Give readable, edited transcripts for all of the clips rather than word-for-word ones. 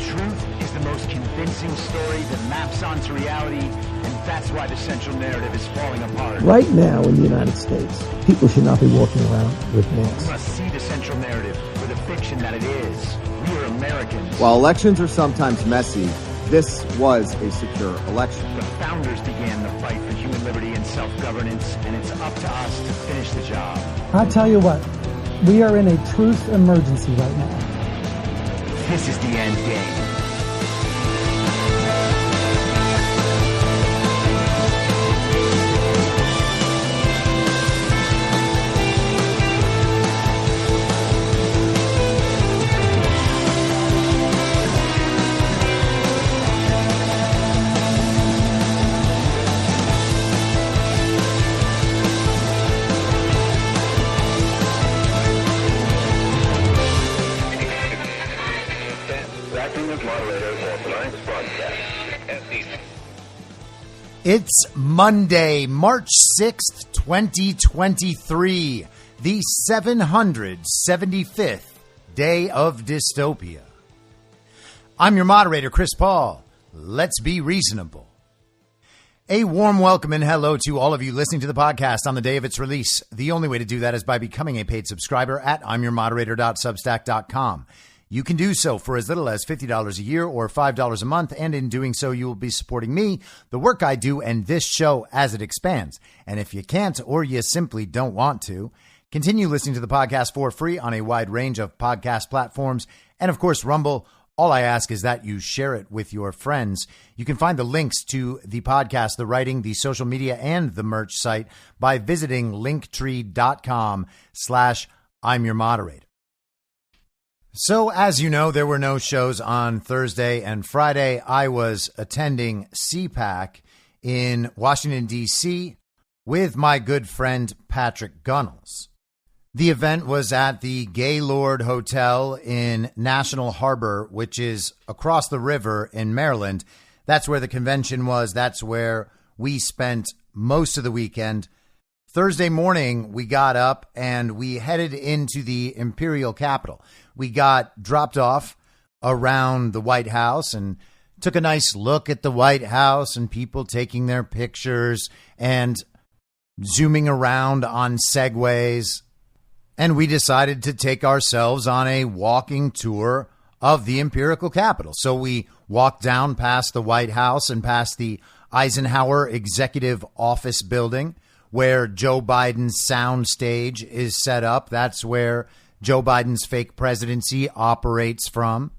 truth is the most convincing story that maps onto reality, and that's why the central narrative is falling apart. Right now in the United States, people should not be walking around with masks. We must see the central narrative for the fiction that it is. We are Americans. While elections are sometimes messy, this was a secure election. The founders began the fight for human liberty and self-governance, and it's up to us to finish the job. I'll tell you what, we are in a truth emergency right now. This is the end game. It's Monday, March 6th, 2023, the 775th day of dystopia. I'm your moderator, Chris Paul. Let's be reasonable. A warm welcome and hello to all of you listening to the podcast on the day of its release. The only way to do that is by becoming a paid subscriber at imyourmoderator.substack.com. You can do so for as little as $50 a year or $5 a month, and in doing so, you will be supporting me, the work I do, and this show as it expands. And if you can't or you simply don't want to, continue listening to the podcast for free on a wide range of podcast platforms and, of course, Rumble. All I ask is that you share it with your friends. You can find the links to the podcast, the writing, the social media, and the merch site by visiting linktree.com/I'mYourModerator. So, as you know, there were no shows on Thursday and Friday. I was attending CPAC in Washington, D.C. with my good friend Patrick Gunnels. The event was at the Gaylord Hotel in National Harbor, which is across the river in Maryland. That's where the convention was. That's where we spent most of the weekend. Thursday morning, we got up and we headed into the imperial capital. We got dropped off around the White House and took a nice look at the White House and people taking their pictures and zooming around on segways. And we decided to take ourselves on a walking tour of the imperial capital. So we walked down past the White House and past the Eisenhower Executive Office building, where Joe Biden's sound stage is set up. That's where Joe Biden's fake presidency operates from.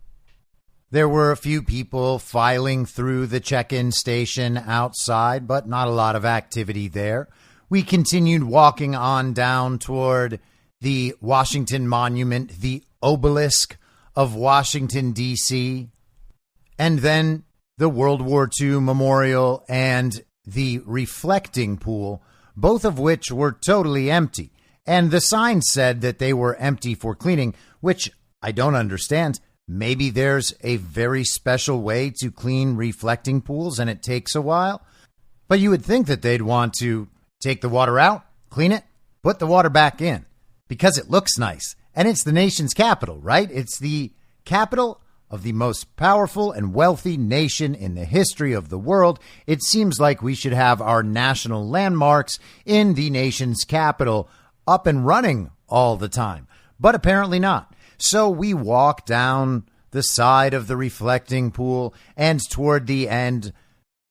There were a few people filing through the check-in station outside, but not a lot of activity there. We continued walking on down toward the Washington Monument, the obelisk of Washington, D.C., and then the World War II Memorial and the reflecting pool, both of which were totally empty. And the sign said that they were empty for cleaning, which I don't understand. Maybe there's a very special way to clean reflecting pools and it takes a while. But you would think that they'd want to take the water out, clean it, put the water back in, because it looks nice. And it's the nation's capital, right? It's the capital of the most powerful and wealthy nation in the history of the world. It seems like we should have our national landmarks in the nation's capital up and running all the time, but apparently not. So we walk down the side of the reflecting pool, and toward the end,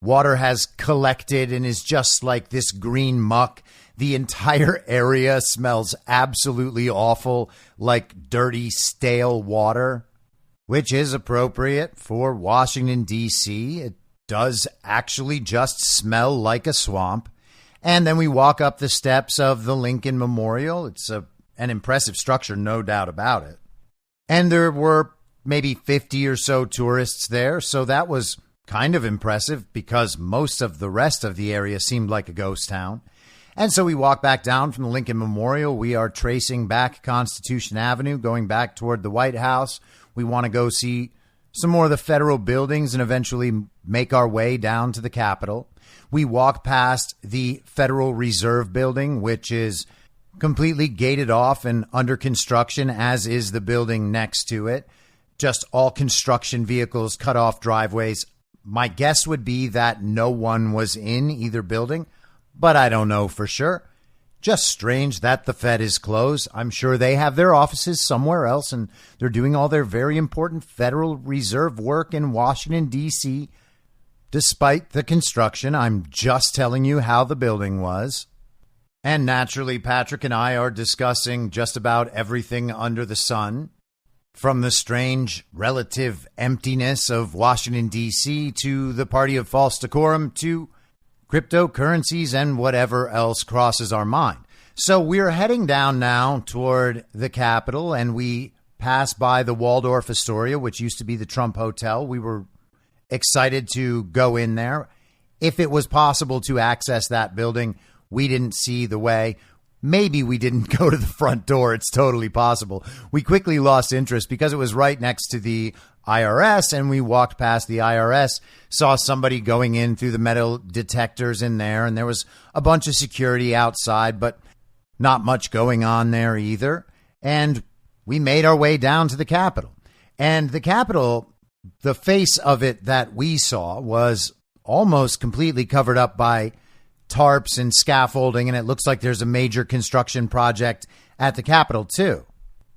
water has collected and is just like this green muck. The entire area smells absolutely awful, like dirty, stale water, which is appropriate for Washington, D.C. It does actually just smell like a swamp. And then we walk up the steps of the Lincoln Memorial. It's an impressive structure, no doubt about it. And there were maybe 50 or so tourists there, so that was kind of impressive because most of the rest of the area seemed like a ghost town. And so we walk back down from the Lincoln Memorial. We are tracing back Constitution Avenue, going back toward the White House. We want to go see some more of the federal buildings and eventually make our way down to the Capitol. We walk past the Federal Reserve Building, which is completely gated off and under construction, as is the building next to it. just all construction vehicles, cut off driveways. My guess would be that no one was in either building, but I don't know for sure. Just strange that the Fed is closed. I'm sure they have their offices somewhere else, and they're doing all their very important Federal Reserve work in Washington, D.C., despite the construction. I'm just telling you how the building was. And naturally, Patrick and I are discussing just about everything under the sun, from the strange relative emptiness of Washington, D.C., to the party of false decorum, to cryptocurrencies and whatever else crosses our mind. So we're heading down now toward the Capitol, and we pass by the Waldorf Astoria, which used to be the Trump Hotel. We were excited to go in there. If it was possible to access that building, we didn't see the way. Maybe we didn't go to the front door. It's totally possible. We quickly lost interest because it was right next to the IRS, and we walked past the IRS, saw somebody going in through the metal detectors in there, and there was a bunch of security outside, but not much going on there either. And we made our way down to the Capitol. And the Capitol, the face of it that we saw was almost completely covered up by tarps and scaffolding, and it looks like there's a major construction project at the Capitol too.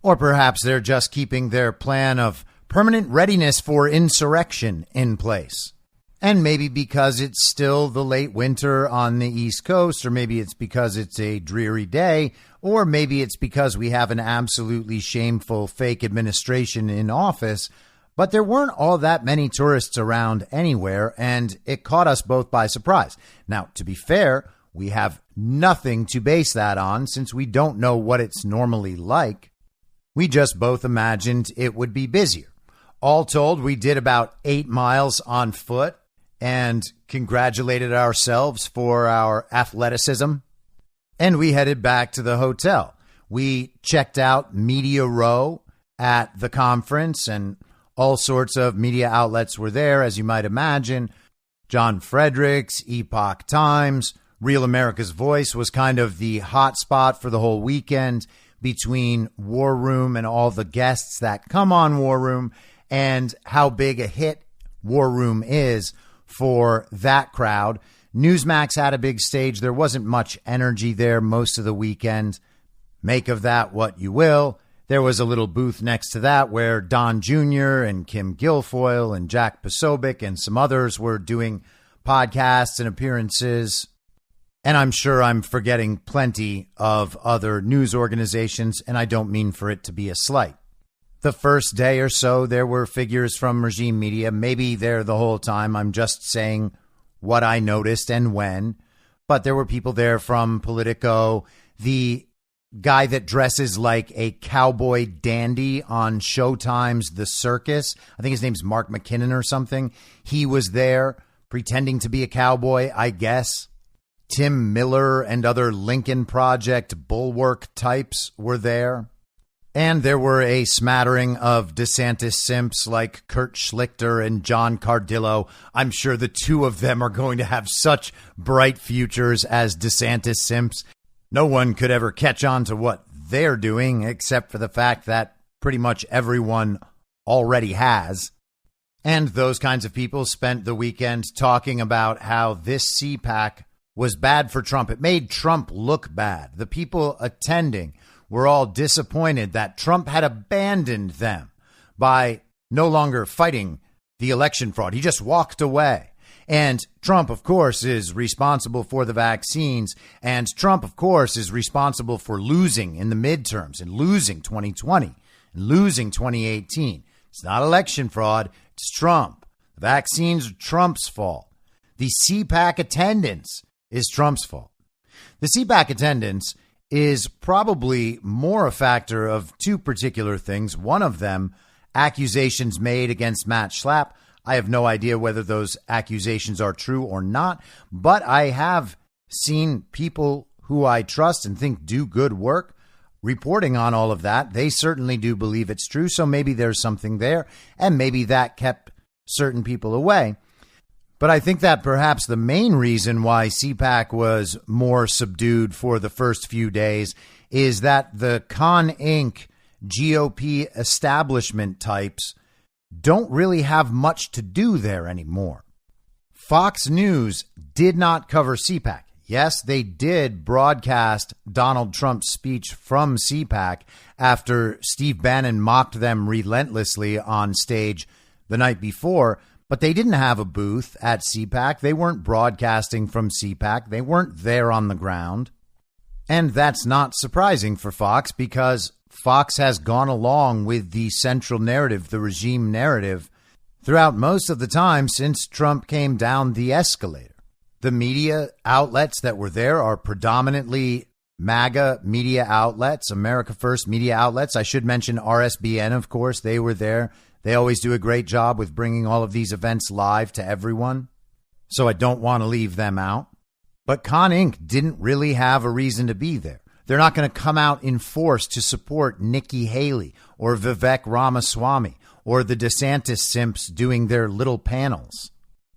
Or perhaps they're just keeping their plan of permanent readiness for insurrection in place. And maybe because it's still the late winter on the East Coast, or maybe it's because it's a dreary day, or maybe it's because we have an absolutely shameful fake administration in office. But there weren't all that many tourists around anywhere, and it caught us both by surprise. Now, to be fair, we have nothing to base that on since we don't know what it's normally like. We just both imagined it would be busier. All told, we did about 8 miles on foot and congratulated ourselves for our athleticism. And we headed back to the hotel. We checked out Media Row at the conference, and all sorts of media outlets were there, as you might imagine. John Fredericks, Epoch Times, Real America's Voice was kind of the hot spot for the whole weekend between War Room and all the guests that come on War Room, and how big a hit War Room is for that crowd. Newsmax had a big stage. There wasn't much energy there most of the weekend. Make of that what you will. There was a little booth next to that where Don Jr. and Kim Guilfoyle and Jack Posobiec and some others were doing podcasts and appearances. And I'm sure I'm forgetting plenty of other news organizations, and I don't mean for it to be a slight. The first day or so, there were figures from regime media. Maybe they're the whole time. I'm just saying what I noticed and when. But there were people there from Politico. The guy that dresses like a cowboy dandy on Showtime's The Circus, I think his name's Mark McKinnon or something. He was there pretending to be a cowboy, I guess. Tim Miller and other Lincoln Project bulwark types were there. And there were a smattering of DeSantis simps like Kurt Schlichter and John Cardillo. I'm sure the two of them are going to have such bright futures as DeSantis simps. No one could ever catch on to what they're doing, except for the fact that pretty much everyone already has. And those kinds of people spent the weekend talking about how this CPAC was bad for Trump. It made Trump look bad. The people attending were all disappointed that Trump had abandoned them by no longer fighting the election fraud. He just walked away. And Trump, of course, is responsible for the vaccines. And Trump, of course, is responsible for losing in the midterms and losing 2020 and losing 2018. It's not election fraud. It's Trump. The vaccines are Trump's fault. The CPAC attendance is Trump's fault. The CPAC attendance is probably more a factor of two particular things. One of them, accusations made against Matt Schlapp. I have no idea whether those accusations are true or not, but I have seen people who I trust and think do good work reporting on all of that. They certainly do believe it's true, so maybe there's something there, and maybe that kept certain people away. But I think that perhaps the main reason why CPAC was more subdued for the first few days is that the Con Inc. GOP establishment types don't really have much to do there anymore. Fox News did not cover CPAC. Yes, they did broadcast Donald Trump's speech from CPAC after Steve Bannon mocked them relentlessly on stage the night before, but they didn't have a booth at CPAC. They weren't broadcasting from CPAC. They weren't there on the ground. And that's not surprising for Fox because Fox has gone along with the central narrative, the regime narrative, throughout most of the time since Trump came down the escalator. The media outlets that were there are predominantly MAGA media outlets, America First media outlets. I should mention RSBN, of course. They were there. They always do a great job with bringing all of these events live to everyone. So I don't want to leave them out. But Con Inc. didn't really have a reason to be there. They're not going to come out in force to support Nikki Haley or Vivek Ramaswamy or the DeSantis simps doing their little panels.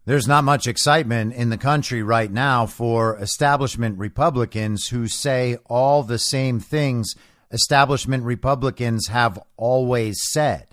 There's not much excitement in the country right now for establishment Republicans who say all the same things establishment Republicans have always said.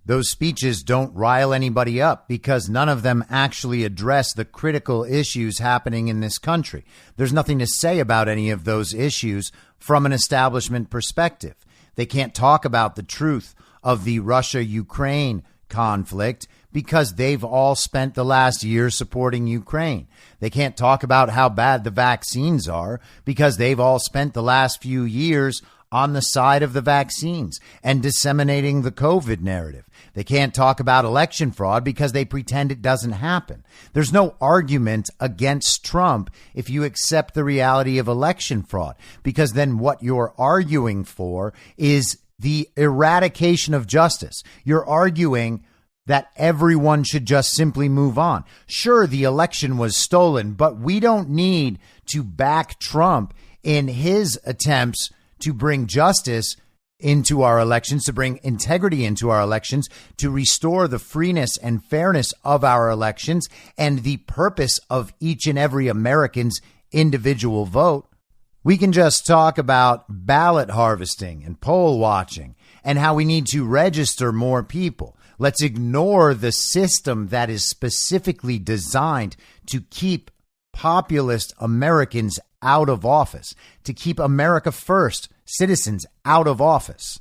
Those speeches don't rile anybody up because none of them actually address the critical issues happening in this country. There's nothing to say about any of those issues from an establishment perspective. They can't talk about the truth of the Russia-Ukraine conflict because they've all spent the last year supporting Ukraine. They can't talk about how bad the vaccines are because they've all spent the last few years on the side of the vaccines and disseminating the COVID narrative. They can't talk about election fraud because they pretend it doesn't happen. There's no argument against Trump if you accept the reality of election fraud, because then what you're arguing for is the eradication of justice. You're arguing that everyone should just simply move on. Sure, the election was stolen, but we don't need to back Trump in his attempts to bring justice into our elections, to bring integrity into our elections, to restore the freeness and fairness of our elections and the purpose of each and every American's individual vote. We can just talk about ballot harvesting and poll watching and how we need to register more people. Let's ignore the system that is specifically designed to keep populist Americans out of office, to keep America First citizens out of office.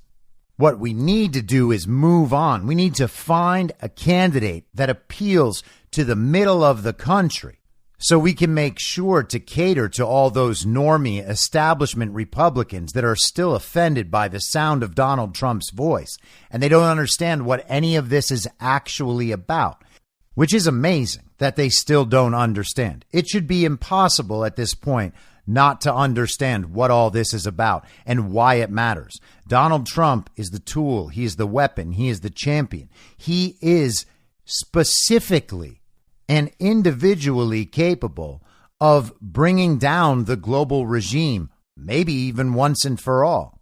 What we need to do is move on. We need to find a candidate that appeals to the middle of the country so we can make sure to cater to all those normie establishment Republicans that are still offended by the sound of Donald Trump's voice. And they don't understand what any of this is actually about, which is amazing that they still don't understand. It should be impossible at this point not to understand what all this is about and why it matters. Donald Trump is the tool. He is the weapon. He is the champion. He is specifically and individually capable of bringing down the global regime, maybe even once and for all.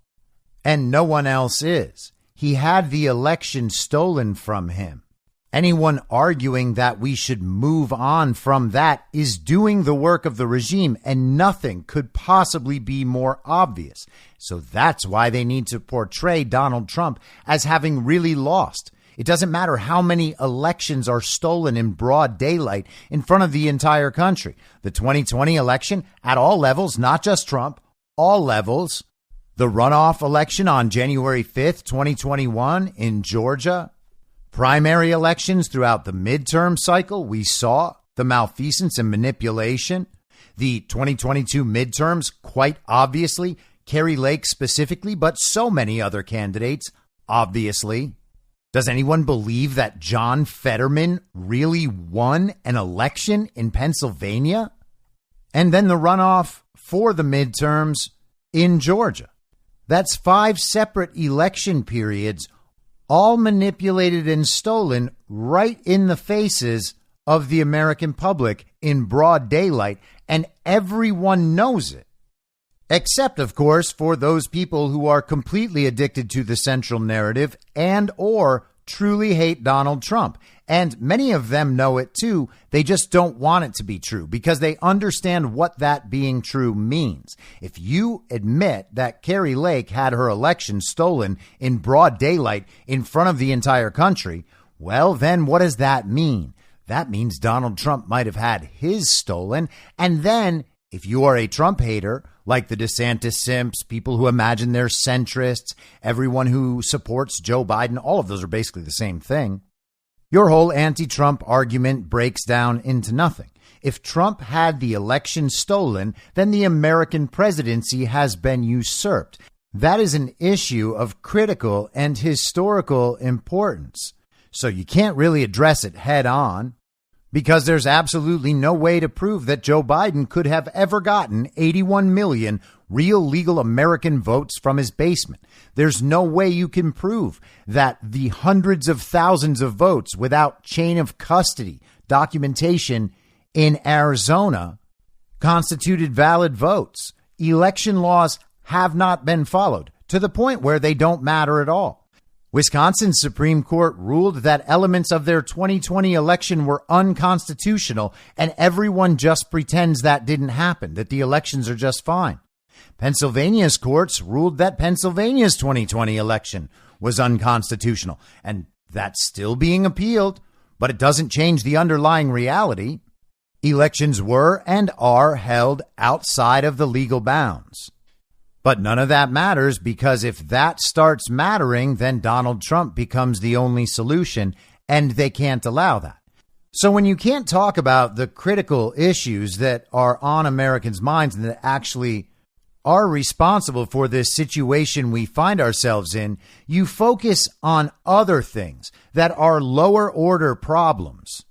And no one else is. He had the election stolen from him. Anyone arguing that we should move on from that is doing the work of the regime, and nothing could possibly be more obvious. So that's why they need to portray Donald Trump as having really lost. It doesn't matter how many elections are stolen in broad daylight in front of the entire country. The 2020 election at all levels, not just Trump, all levels. The runoff election on January 5th, 2021 in Georgia. Primary elections throughout the midterm cycle, we saw the malfeasance and manipulation. The 2022 midterms, quite obviously, Kari Lake specifically, but so many other candidates, obviously. Does anyone believe that John Fetterman really won an election in Pennsylvania? And then the runoff for the midterms in Georgia. That's 5 separate election periods, all manipulated and stolen right in the faces of the American public in broad daylight, and everyone knows it. Except, of course, for those people who are completely addicted to the central narrative and or truly hate Donald Trump. And many of them know it too. They just don't want it to be true because they understand what that being true means. If you admit that Kari Lake had her election stolen in broad daylight in front of the entire country, Well, then what does that mean? That means Donald Trump might have had his stolen. And then if you are a Trump hater, like the DeSantis simps, people who imagine they're centrists, everyone who supports Joe Biden, all of those are basically the same thing. Your whole anti-Trump argument breaks down into nothing. If Trump had the election stolen, then the American presidency has been usurped. That is an issue of critical and historical importance. So you can't really address it head on, because there's absolutely no way to prove that Joe Biden could have ever gotten 81 million real legal American votes from his basement. There's no way you can prove that the hundreds of thousands of votes without chain of custody documentation in Arizona constituted valid votes. Election laws have not been followed to the point where they don't matter at all. Wisconsin's Supreme Court ruled that elements of their 2020 election were unconstitutional, and everyone just pretends that didn't happen, that the elections are just fine. Pennsylvania's courts ruled that Pennsylvania's 2020 election was unconstitutional, and that's still being appealed, but it doesn't change the underlying reality. Elections were and are held outside of the legal bounds. But none of that matters, because if that starts mattering, then Donald Trump becomes the only solution, and they can't allow that. So when you can't talk about the critical issues that are on Americans' minds and that actually are responsible for this situation we find ourselves in, you focus on other things that are lower order problems.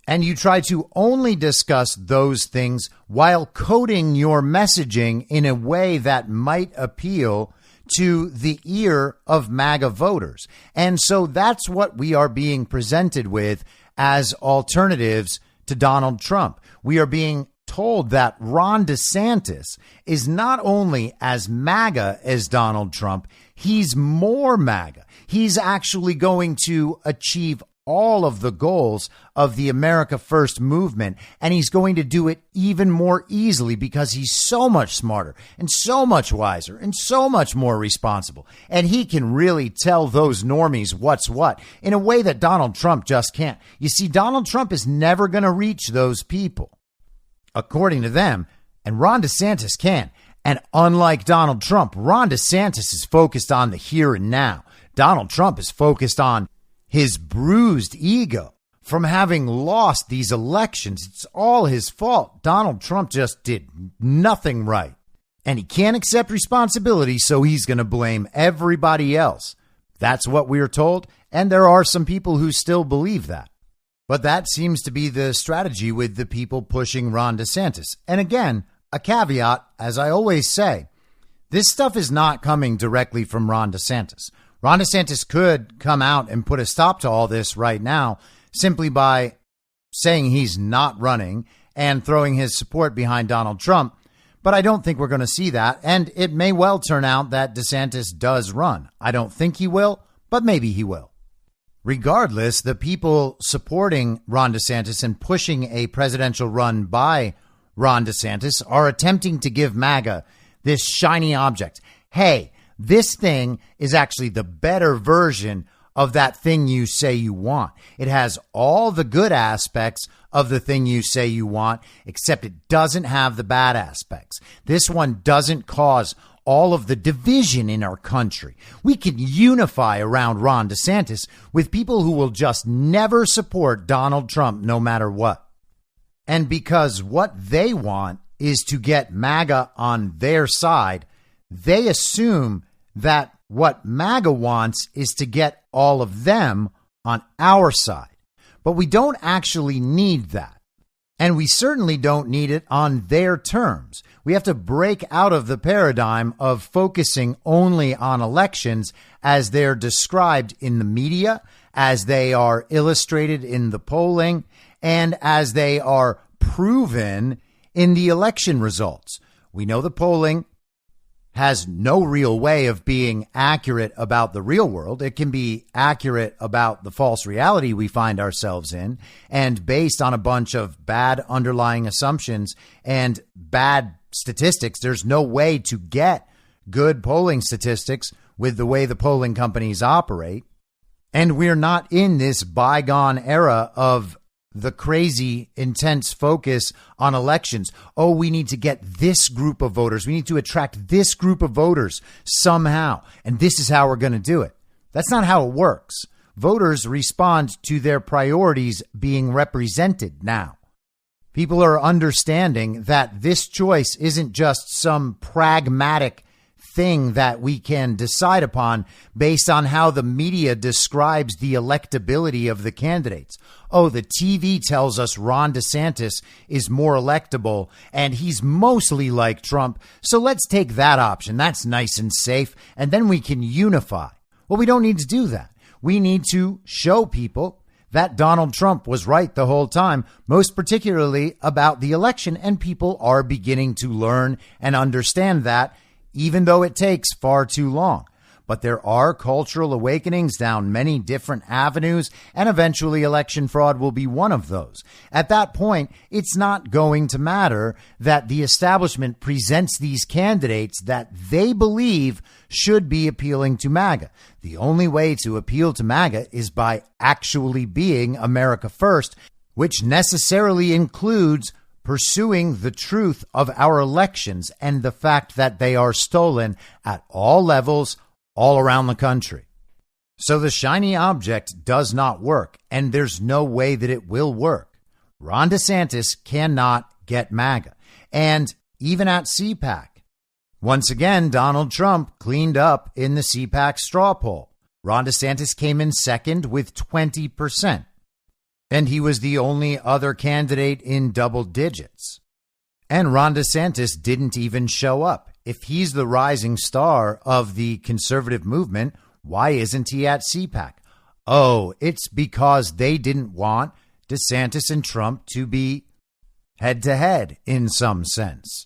And you try to only discuss those things while coding your messaging in a way that might appeal to the ear of MAGA voters. And so that's what we are being presented with as alternatives to Donald Trump. We are being told that Ron DeSantis is not only as MAGA as Donald Trump, he's more MAGA. He's actually going to achieve all of the goals of the America First movement, and he's going to do it even more easily because he's so much smarter and so much wiser and so much more responsible. And he can really tell those normies what's what in a way that Donald Trump just can't. You see, Donald Trump is never going to reach those people, according to them, and Ron DeSantis can. And unlike Donald Trump, Ron DeSantis is focused on the here and now. Donald Trump is focused on his bruised ego from having lost these elections. It's all his fault. Donald Trump just did nothing right, and he can't accept responsibility, so he's going to blame everybody else. That's what we're told, and there are some people who still believe that. But that seems to be the strategy with the people pushing Ron DeSantis. And again, a caveat, as I always say, this stuff is not coming directly from Ron DeSantis. Ron DeSantis could come out and put a stop to all this right now simply by saying he's not running and throwing his support behind Donald Trump. But I don't think we're going to see that. And it may well turn out that DeSantis does run. I don't think he will, but maybe he will. Regardless, the people supporting Ron DeSantis and pushing a presidential run by Ron DeSantis are attempting to give MAGA this shiny object. Hey, this thing is actually the better version of that thing you say you want. It has all the good aspects of the thing you say you want, except it doesn't have the bad aspects. This one doesn't cause all of the division in our country. We can unify around Ron DeSantis with people who will just never support Donald Trump no matter what. And because what they want is to get MAGA on their side, they assume that what MAGA wants is to get all of them on our side. But we don't actually need that. And we certainly don't need it on their terms. We have to break out of the paradigm of focusing only on elections as they're described in the media, as they are illustrated in the polling, and as they are proven in the election results. We know the polling has no real way of being accurate about the real world. It can be accurate about the false reality we find ourselves in, and based on a bunch of bad underlying assumptions and bad statistics. There's no way to get good polling statistics with the way the polling companies operate. And we're not in this bygone era of the crazy, intense focus on elections. Oh, we need to get this group of voters. We need to attract this group of voters somehow. And this is how we're going to do it. That's not how it works. Voters respond to their priorities being represented now. People are understanding that this choice isn't just some pragmatic thing that we can decide upon based on how the media describes the electability of the candidates. Oh, the TV tells us Ron DeSantis is more electable and he's mostly like Trump. So let's take that option. That's nice and safe. And then we can unify. Well, we don't need to do that. We need to show people that Donald Trump was right the whole time, most particularly about the election. And people are beginning to learn and understand that, even though it takes far too long. But there are cultural awakenings down many different avenues, and eventually election fraud will be one of those. At that point, it's not going to matter that the establishment presents these candidates that they believe should be appealing to MAGA. The only way to appeal to MAGA is by actually being America first, which necessarily includes pursuing the truth of our elections and the fact that they are stolen at all levels, all around the country. So the shiny object does not work, and there's no way that it will work. Ron DeSantis cannot get MAGA. And even at CPAC, once again, Donald Trump cleaned up in the CPAC straw poll. Ron DeSantis came in second with 20%. And he was the only other candidate in double digits. And Ron DeSantis didn't even show up. If he's the rising star of the conservative movement, why isn't he at CPAC? Oh, it's because they didn't want DeSantis and Trump to be head to head in some sense.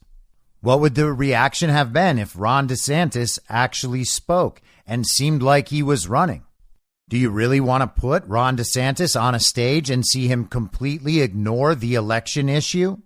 What would the reaction have been if Ron DeSantis actually spoke and seemed like he was running? Do you really want to put Ron DeSantis on a stage and see him completely ignore the election issue?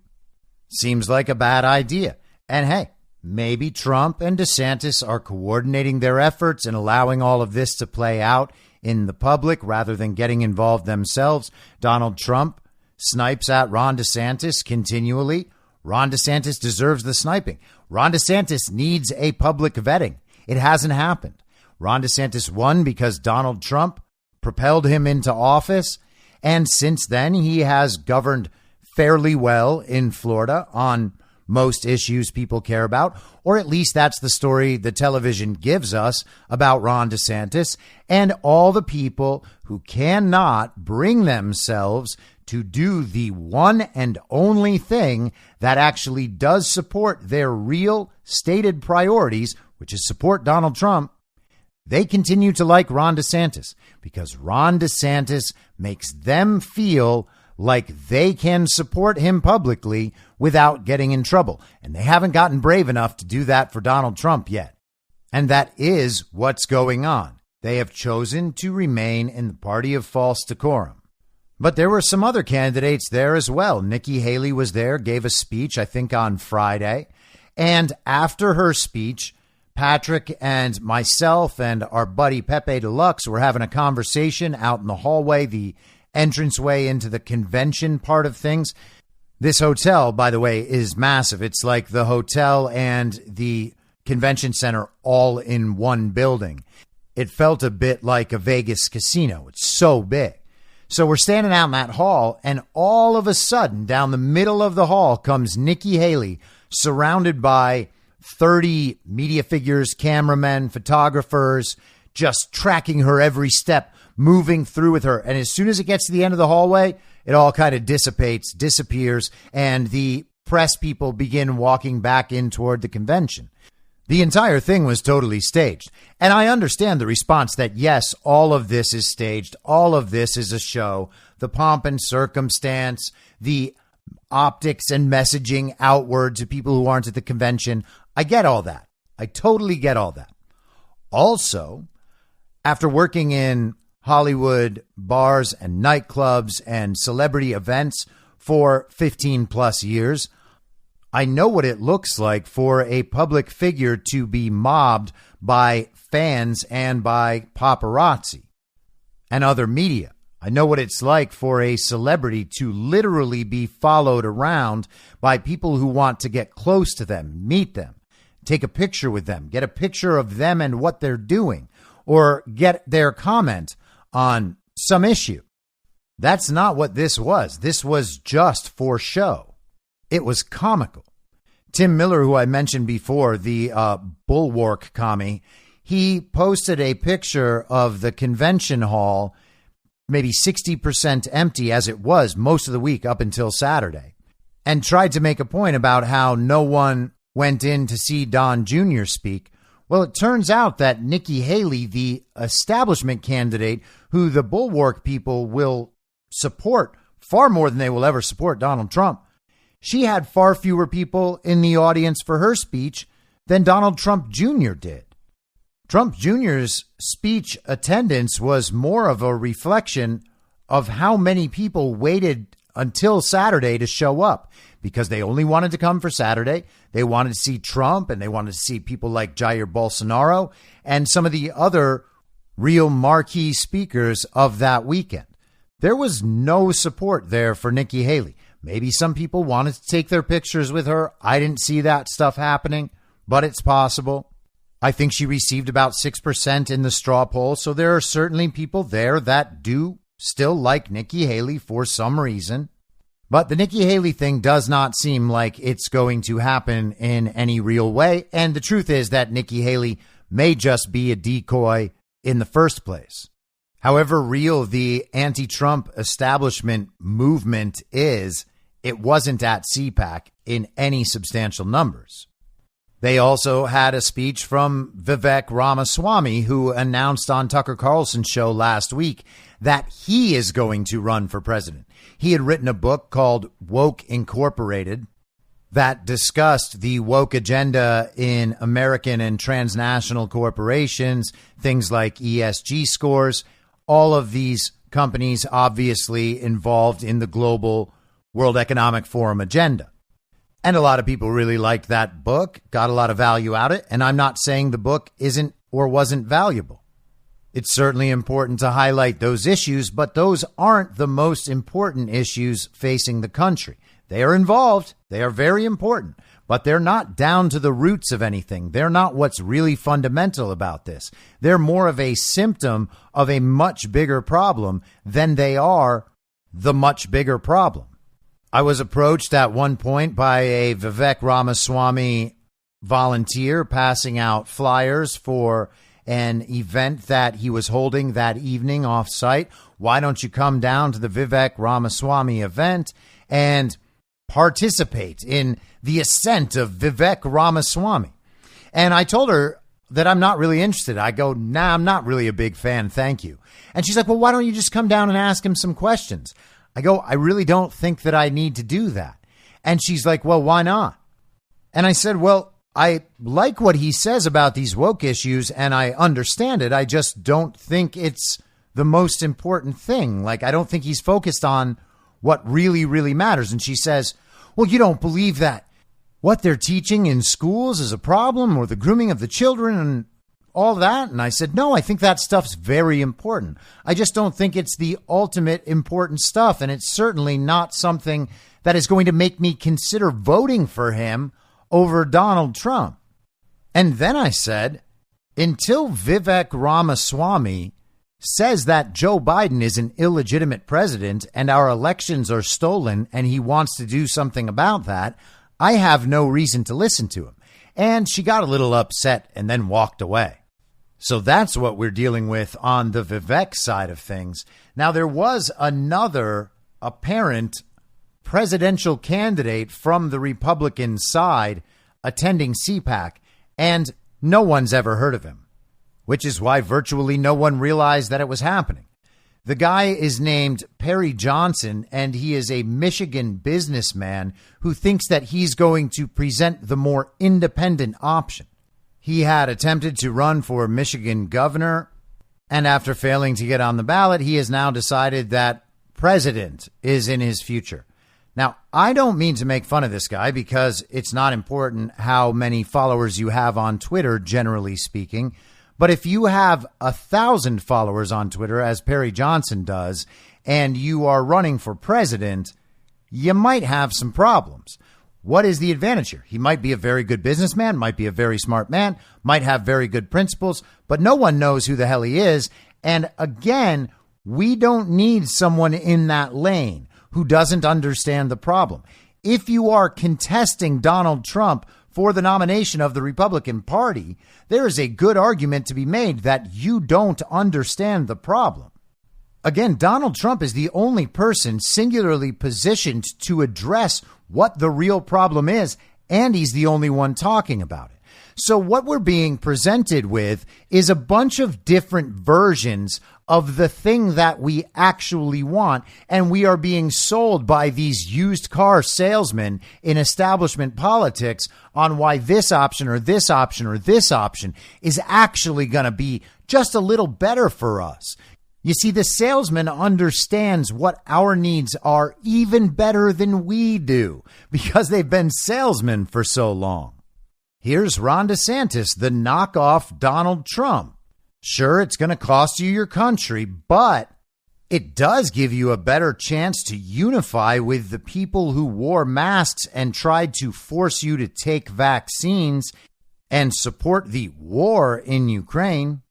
Seems like a bad idea. And hey, maybe Trump and DeSantis are coordinating their efforts and allowing all of this to play out in the public rather than getting involved themselves. Donald Trump snipes at Ron DeSantis continually. Ron DeSantis deserves the sniping. Ron DeSantis needs a public vetting. It hasn't happened. Ron DeSantis won because Donald Trump propelled him into office. And since then, he has governed fairly well in Florida on most issues people care about, or at least that's the story the television gives us about Ron DeSantis and all the people who cannot bring themselves to do the one and only thing that actually does support their real stated priorities, which is support Donald Trump. They continue to like Ron DeSantis because Ron DeSantis makes them feel like they can support him publicly without getting in trouble. And they haven't gotten brave enough to do that for Donald Trump yet. And that is what's going on. They have chosen to remain in the party of false decorum. But there were some other candidates there as well. Nikki Haley was there, gave a speech, I think on Friday. And after her speech, Patrick and myself and our buddy Pepe Deluxe were having a conversation out in the hallway, the entranceway into the convention part of things. This hotel, by the way, is massive. It's like the hotel and the convention center all in one building. It felt a bit like a Vegas casino. It's so big. So we're standing out in that hall, and all of a sudden, down the middle of the hall comes Nikki Haley, surrounded by 30 media figures, cameramen, photographers, just tracking her every step, moving through with her. And as soon as it gets to the end of the hallway, it all kind of dissipates, disappears, and the press people begin walking back in toward the convention. The entire thing was totally staged. And I understand the response that, yes, all of this is staged. All of this is a show. The pomp and circumstance, the optics and messaging outward to people who aren't at the convention. I get all that. I totally get all that. Also, after working in Hollywood bars and nightclubs and celebrity events for 15 plus years, I know what it looks like for a public figure to be mobbed by fans and by paparazzi. and other media. I know what it's like for a celebrity to literally be followed around by people who want to get close to them, meet them, take a picture with them, get a picture of them and what they're doing, or get their comment on some issue. That's not what this was. This was just for show. It was comical. Tim Miller, who I mentioned before, the bulwark commie, he posted a picture of the convention hall, maybe 60% empty as it was most of the week up until Saturday, and tried to make a point about how no one went in to see Don Jr. speak. Well, it turns out that Nikki Haley, the establishment candidate who the bulwark people will support far more than they will ever support Donald Trump, she had far fewer people in the audience for her speech than Donald Trump Jr. did. Trump Jr.'s speech attendance was more of a reflection of how many people waited until Saturday to show up, because they only wanted to come for Saturday. They wanted to see Trump, and they wanted to see people like Jair Bolsonaro and some of the other real marquee speakers of that weekend. There was no support there for Nikki Haley. Maybe some people wanted to take their pictures with her. I didn't see that stuff happening, but it's possible. I think she received about 6% in the straw poll. So there are certainly people there that do still like Nikki Haley for some reason. But the Nikki Haley thing does not seem like it's going to happen in any real way. And the truth is that Nikki Haley may just be a decoy in the first place. However real the anti-Trump establishment movement is, it wasn't at CPAC in any substantial numbers. They also had a speech from Vivek Ramaswamy, who announced on Tucker Carlson's show last week that he is going to run for president. He had written a book called Woke Incorporated that discussed the woke agenda in American and transnational corporations, things like ESG scores, all of these companies obviously involved in the global World Economic Forum agenda. And a lot of people really liked that book, got a lot of value out of it. And I'm not saying the book isn't or wasn't valuable. It's certainly important to highlight those issues, but those aren't the most important issues facing the country. They are involved. They are very important, but they're not down to the roots of anything. They're not what's really fundamental about this. They're more of a symptom of a much bigger problem than they are the much bigger problem. I was approached at one point by a Vivek Ramaswamy volunteer passing out flyers for an event that he was holding that evening off site. Why don't you come down to the Vivek Ramaswamy event and participate in the ascent of Vivek Ramaswamy? And I told her that I'm not really interested. I go, nah, I'm not really a big fan. Thank you. And she's like, well, why don't you just come down and ask him some questions? I go, I really don't think that I need to do that. And she's like, well, why not? And I said, well, I like what he says about these woke issues and I understand it. I just don't think it's the most important thing. Like, I don't think he's focused on what really, really matters. And she says, well, you don't believe that what they're teaching in schools is a problem, or the grooming of the children and all that? And I said, no, I think that stuff's very important. I just don't think it's the ultimate important stuff. And it's certainly not something that is going to make me consider voting for him over Donald Trump. And then I said, until Vivek Ramaswamy says that Joe Biden is an illegitimate president and our elections are stolen and he wants to do something about that, I have no reason to listen to him. And she got a little upset and then walked away. So that's what we're dealing with on the Vivek side of things. Now, there was another apparent presidential candidate from the Republican side attending CPAC, and no one's ever heard of him, which is why virtually no one realized that it was happening. The guy is named Perry Johnson, and he is a Michigan businessman who thinks that he's going to present the more independent option. He had attempted to run for Michigan governor, and after failing to get on the ballot, he has now decided that president is in his future. Now, I don't mean to make fun of this guy because it's not important how many followers you have on Twitter, generally speaking, But if you have 1,000 followers on Twitter, as Perry Johnson does, and you are running for president, you might have some problems. What is the advantage here? He might be a very good businessman, might be a very smart man, might have very good principles, but no one knows who the hell he is. And again, we don't need someone in that lane who doesn't understand the problem. If you are contesting Donald Trump for the nomination of the Republican Party, there is a good argument to be made that you don't understand the problem. Again, Donald Trump is the only person singularly positioned to address what the real problem is, and he's the only one talking about it. So what we're being presented with is a bunch of different versions of the thing that we actually want, and we are being sold by these used car salesmen in establishment politics on why this option or this option or this option is actually going to be just a little better for us. You see, the salesman understands what our needs are even better than we do because they've been salesmen for so long. Here's Ron DeSantis, the knockoff Donald Trump. Sure, it's going to cost you your country, but it does give you a better chance to unify with the people who wore masks and tried to force you to take vaccines and support the war in Ukraine.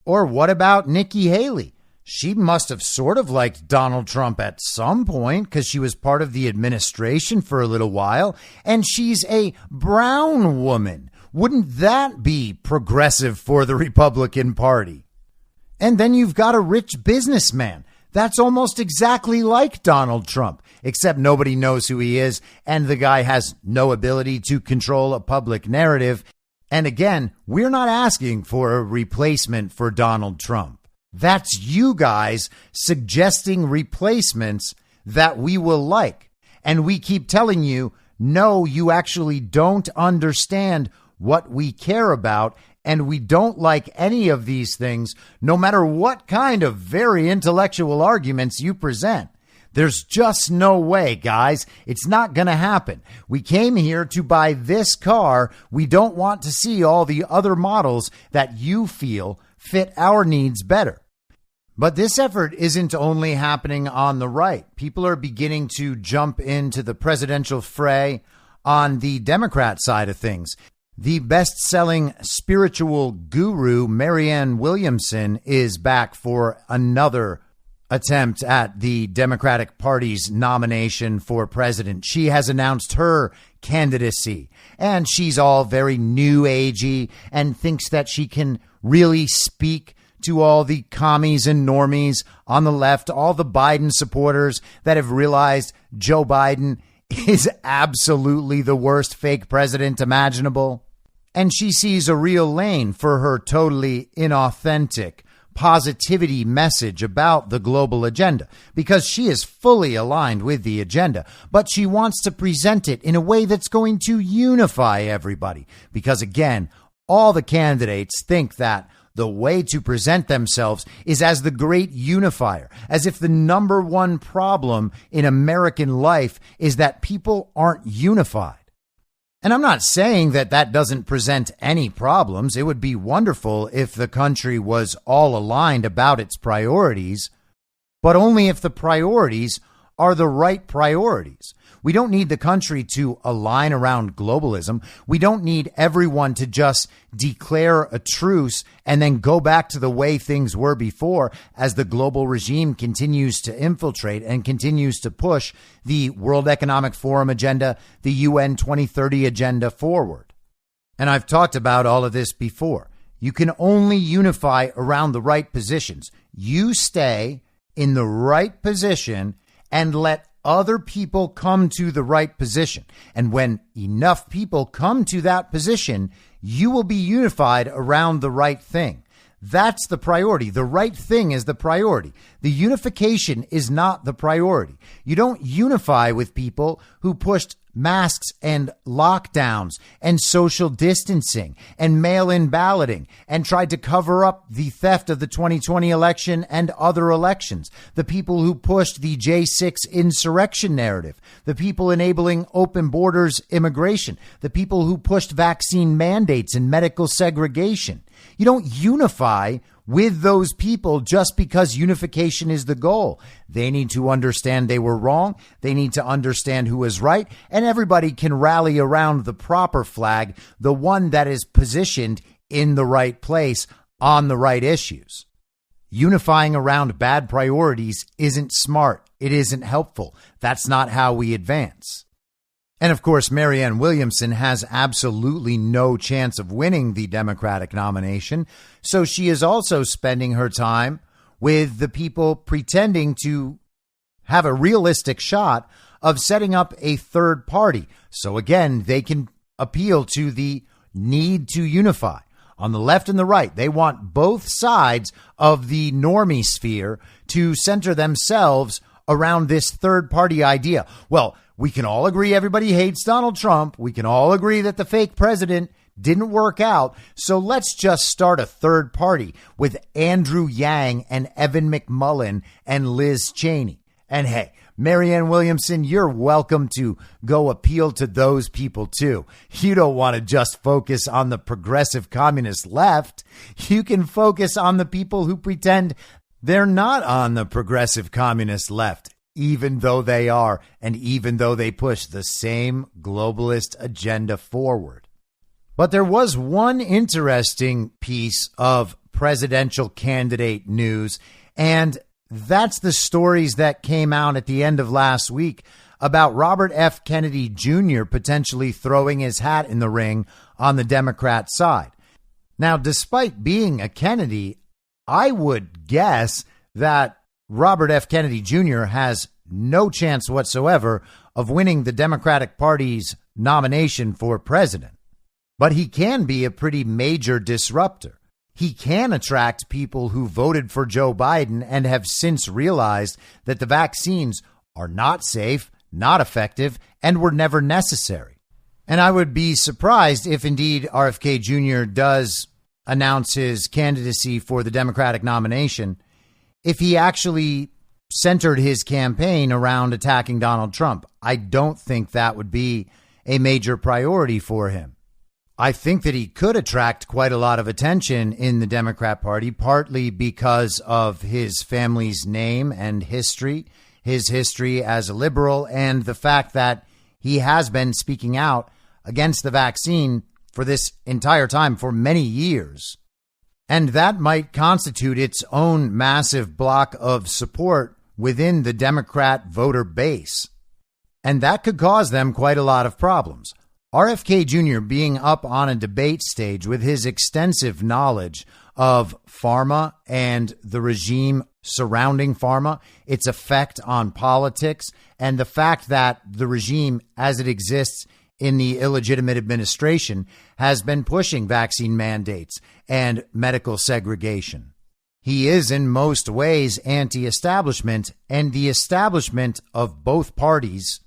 Or what about Nikki Haley? She must have sort of liked Donald Trump at some point because she was part of the administration for a little while, and she's a brown woman. Wouldn't that be progressive for the Republican Party? And then you've got a rich businessman. That's almost exactly like Donald Trump, except nobody knows who he is, and the guy has no ability to control a public narrative. And again, we're not asking for a replacement for Donald Trump. That's you guys suggesting replacements that we will like. And we keep telling you, no, you actually don't understand what we care about. And we don't like any of these things, no matter what kind of very intellectual arguments you present. There's just no way, guys. It's not going to happen. We came here to buy this car. We don't want to see all the other models that you feel fit our needs better. But this effort isn't only happening on the right. People are beginning to jump into the presidential fray on the Democrat side of things. The best-selling spiritual guru, Marianne Williamson, is back for another attempt at the Democratic Party's nomination for president. She has announced her candidacy, and she's all very new agey and thinks that she can really speak to all the commies and normies on the left, all the Biden supporters that have realized Joe Biden is absolutely the worst fake president imaginable. And she sees a real lane for her totally inauthentic positivity message about the global agenda because she is fully aligned with the agenda, but she wants to present it in a way that's going to unify everybody because, again, all the candidates think that the way to present themselves is as the great unifier, as if the number one problem in American life is that people aren't unified. And I'm not saying that that doesn't present any problems. It would be wonderful if the country was all aligned about its priorities, but only if the priorities are the right priorities. We don't need the country to align around globalism. We don't need everyone to just declare a truce and then go back to the way things were before as the global regime continues to infiltrate and continues to push the World Economic Forum agenda, the UN 2030 agenda forward. And I've talked about all of this before. You can only unify around the right positions. You stay in the right position and let other people come to the right position. And when enough people come to that position, you will be unified around the right thing. That's the priority. The right thing is the priority. The unification is not the priority. You don't unify with people who pushed masks and lockdowns and social distancing and mail-in balloting and tried to cover up the theft of the 2020 election and other elections. The people who pushed the J6 insurrection narrative, the people enabling open borders immigration, the people who pushed vaccine mandates and medical segregation. You don't unify with those people just because unification is the goal. They need to understand they were wrong. They need to understand who is right. And everybody can rally around the proper flag, the one that is positioned in the right place on the right issues. Unifying around bad priorities isn't smart. It isn't helpful. That's not how we advance. And of course, Marianne Williamson has absolutely no chance of winning the Democratic nomination. So she is also spending her time with the people pretending to have a realistic shot of setting up a third party. So again, they can appeal to the need to unify. On the left and the right, they want both sides of the normie sphere to center themselves around this third party idea. Well, we can all agree everybody hates Donald Trump. We can all agree that the fake president didn't work out. So let's just start a third party with Andrew Yang and Evan McMullin and Liz Cheney. And hey, Marianne Williamson, you're welcome to go appeal to those people too. You don't want to just focus on the progressive communist left. You can focus on the people who pretend they're not on the progressive communist left, even though they are, and even though they push the same globalist agenda forward. But there was one interesting piece of presidential candidate news, and that's the stories that came out at the end of last week about Robert F. Kennedy Jr. potentially throwing his hat in the ring on the Democrat side. Now, despite being a Kennedy, I would guess that Robert F. Kennedy Jr. has no chance whatsoever of winning the Democratic Party's nomination for president. But he can be a pretty major disruptor. He can attract people who voted for Joe Biden and have since realized that the vaccines are not safe, not effective, and were never necessary. And I would be surprised if indeed RFK Jr. does announce his candidacy for the Democratic nomination if he actually centered his campaign around attacking Donald Trump. I don't think that would be a major priority for him. I think that he could attract quite a lot of attention in the Democrat Party, partly because of his family's name and history, his history as a liberal, and the fact that he has been speaking out against the vaccine for this entire time for many years. And that might constitute its own massive block of support within the Democrat voter base. And that could cause them quite a lot of problems. RFK Jr. being up on a debate stage with his extensive knowledge of pharma and the regime surrounding pharma, its effect on politics, and the fact that the regime as it exists in the illegitimate administration has been pushing vaccine mandates and medical segregation. He is in most ways anti-establishment, and the establishment of both parties,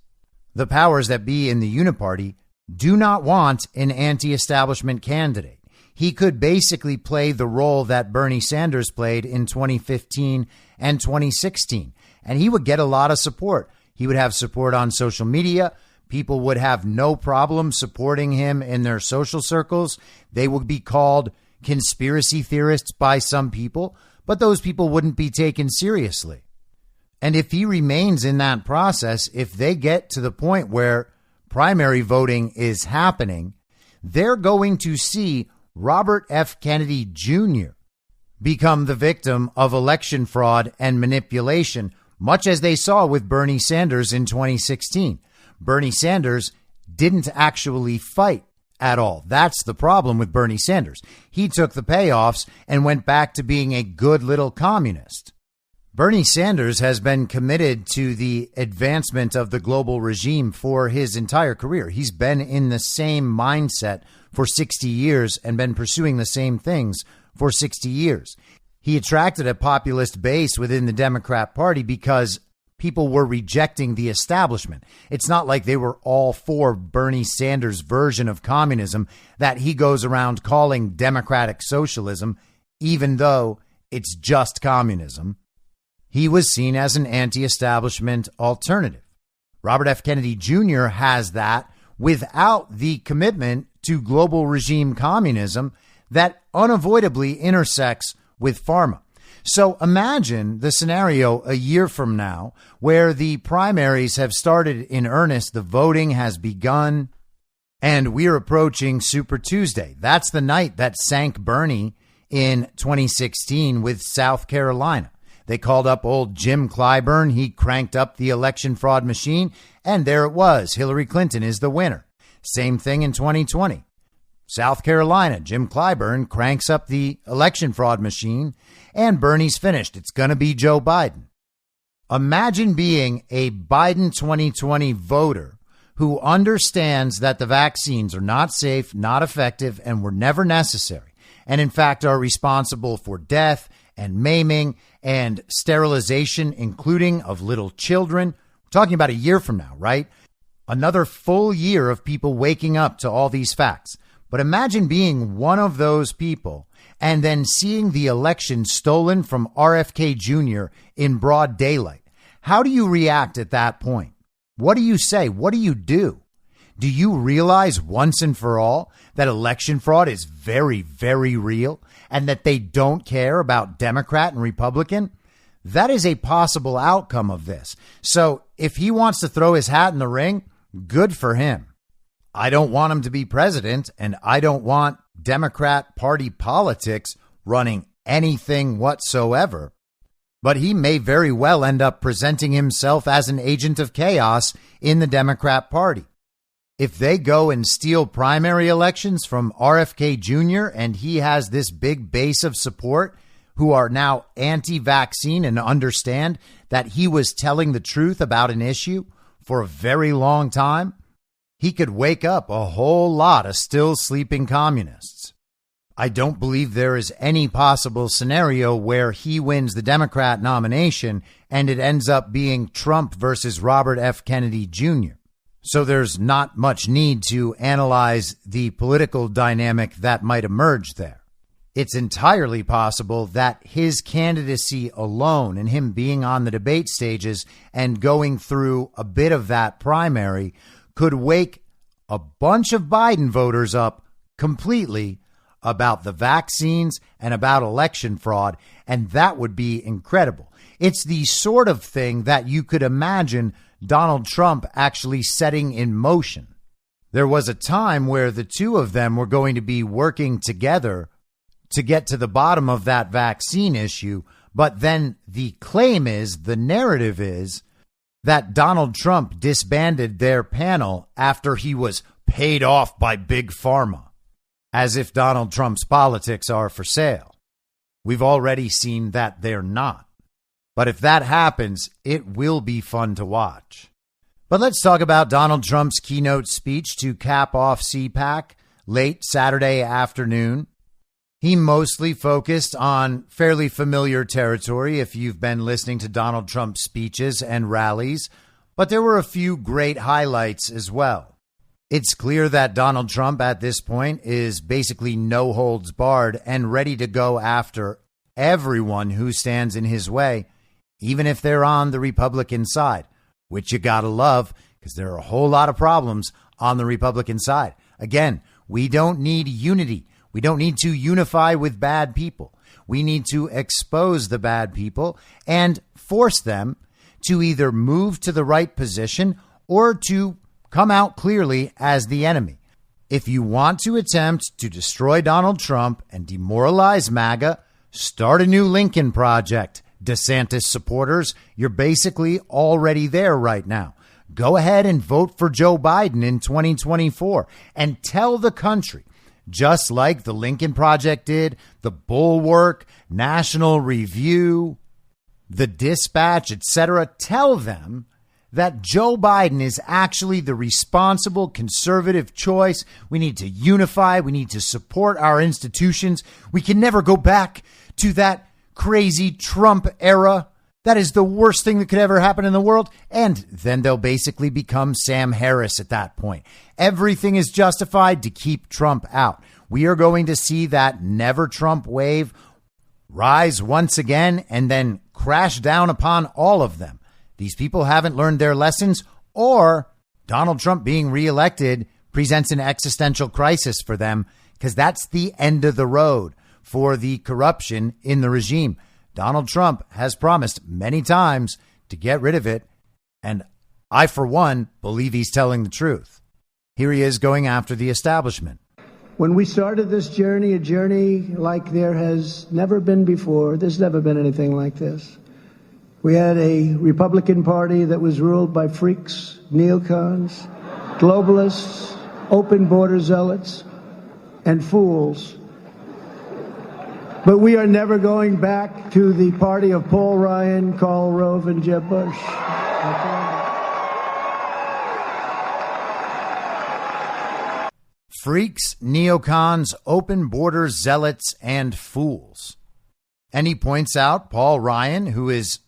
the powers that be in the uniparty, do not want an anti-establishment candidate. He could basically play the role that Bernie Sanders played in 2015 and 2016, and he would get a lot of support. He would have support on social media. People would have no problem supporting him in their social circles. They would be called conspiracy theorists by some people, but those people wouldn't be taken seriously. And if he remains in that process, if they get to the point where primary voting is happening, they're going to see Robert F. Kennedy Jr. become the victim of election fraud and manipulation, much as they saw with Bernie Sanders in 2016. Bernie Sanders didn't actually fight at all. That's the problem with Bernie Sanders. He took the payoffs and went back to being a good little communist. Bernie Sanders has been committed to the advancement of the global regime for his entire career. He's been in the same mindset for 60 years and been pursuing the same things for 60 years. He attracted a populist base within the Democrat Party because people were rejecting the establishment. It's not like they were all for Bernie Sanders' version of communism that he goes around calling democratic socialism, even though it's just communism. He was seen as an anti-establishment alternative. Robert F. Kennedy Jr. has that without the commitment to global regime communism that unavoidably intersects with pharma. So imagine the scenario a year from now where the primaries have started in earnest, the voting has begun, and we're approaching Super Tuesday. That's the night that sank Bernie in 2016 with South Carolina. They called up old Jim Clyburn. He cranked up the election fraud machine, and there it was. Hillary Clinton is the winner. Same thing in 2020. South Carolina, Jim Clyburn cranks up the election fraud machine, and Bernie's finished. It's going to be Joe Biden. Imagine being a Biden 2020 voter who understands that the vaccines are not safe, not effective, and were never necessary, and in fact are responsible for death and maiming and sterilization, including of little children. We're talking about a year from now, right? Another full year of people waking up to all these facts. But imagine being one of those people and then seeing the election stolen from RFK Jr. in broad daylight. How do you react at that point? What do you say? What do you do? Do you realize once and for all that election fraud is very, very real and that they don't care about Democrat and Republican? That is a possible outcome of this. So if he wants to throw his hat in the ring, good for him. I don't want him to be president, and I don't want Democrat Party politics running anything whatsoever. But he may very well end up presenting himself as an agent of chaos in the Democrat Party. If they go and steal primary elections from RFK Jr. and he has this big base of support who are now anti-vaccine and understand that he was telling the truth about an issue for a very long time, he could wake up a whole lot of still sleeping communists. I don't believe there is any possible scenario where he wins the Democrat nomination and it ends up being Trump versus Robert F. Kennedy Jr. So there's not much need to analyze the political dynamic that might emerge there. It's entirely possible that his candidacy alone and him being on the debate stages and going through a bit of that primary could wake a bunch of Biden voters up completely about the vaccines and about election fraud, and that would be incredible. It's the sort of thing that you could imagine Donald Trump actually setting in motion. There was a time where the two of them were going to be working together to get to the bottom of that vaccine issue, but then the claim is, the narrative is, that Donald Trump disbanded their panel after he was paid off by Big Pharma, as if Donald Trump's politics are for sale. We've already seen that they're not. But if that happens, it will be fun to watch. But let's talk about Donald Trump's keynote speech to cap off CPAC late Saturday afternoon. He mostly focused on fairly familiar territory if you've been listening to Donald Trump's speeches and rallies, but there were a few great highlights as well. It's clear that Donald Trump at this point is basically no holds barred and ready to go after everyone who stands in his way, even if they're on the Republican side, which you gotta love because there are a whole lot of problems on the Republican side. Again, we don't need unity. We don't need to unify with bad people. We need to expose the bad people and force them to either move to the right position or to come out clearly as the enemy. If you want to attempt to destroy Donald Trump and demoralize MAGA, start a new Lincoln Project. DeSantis supporters, you're basically already there right now. Go ahead and vote for Joe Biden in 2024 and tell the country, just like the Lincoln Project did, the Bulwark, National Review, the Dispatch, etc., tell them that Joe Biden is actually the responsible conservative choice. We need to unify. We need to support our institutions. We can never go back to that crazy Trump era. That is the worst thing that could ever happen in the world. And then they'll basically become Sam Harris at that point. Everything is justified to keep Trump out. We are going to see that never Trump wave rise once again and then crash down upon all of them. These people haven't learned their lessons, or Donald Trump being reelected presents an existential crisis for them because that's the end of the road for the corruption in the regime. Donald Trump has promised many times to get rid of it, and I, for one, believe he's telling the truth. Here he is going after the establishment. When we started this journey, a journey like there has never been before, there's never been anything like this. We had a Republican Party that was ruled by freaks, neocons, globalists, open border zealots, and fools. But we are never going back to the party of Paul Ryan, Karl Rove, and Jeb Bush. Freaks, neocons, open border zealots, and fools. And he points out Paul Ryan, who is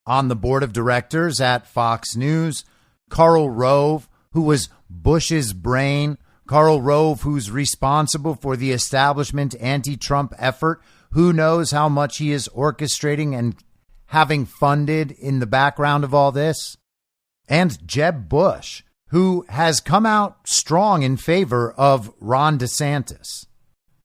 on the board of directors at Fox News, Karl Rove, who was Bush's brain, Karl Rove, who's responsible for the establishment anti-Trump effort. Who knows how much he is orchestrating and having funded in the background of all this? And Jeb Bush, who has come out strong in favor of Ron DeSantis.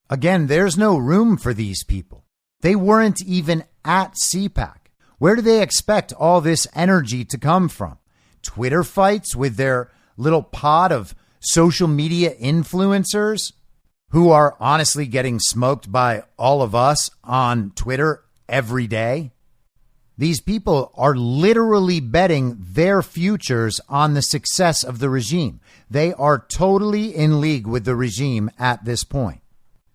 Again, there's no room for these people. They weren't even at CPAC. Where do they expect all this energy to come from? Twitter fights with their little pod of social media influencers who are honestly getting smoked by all of us on Twitter every day? These people are literally betting their futures on the success of the regime. They are totally in league with the regime at this point.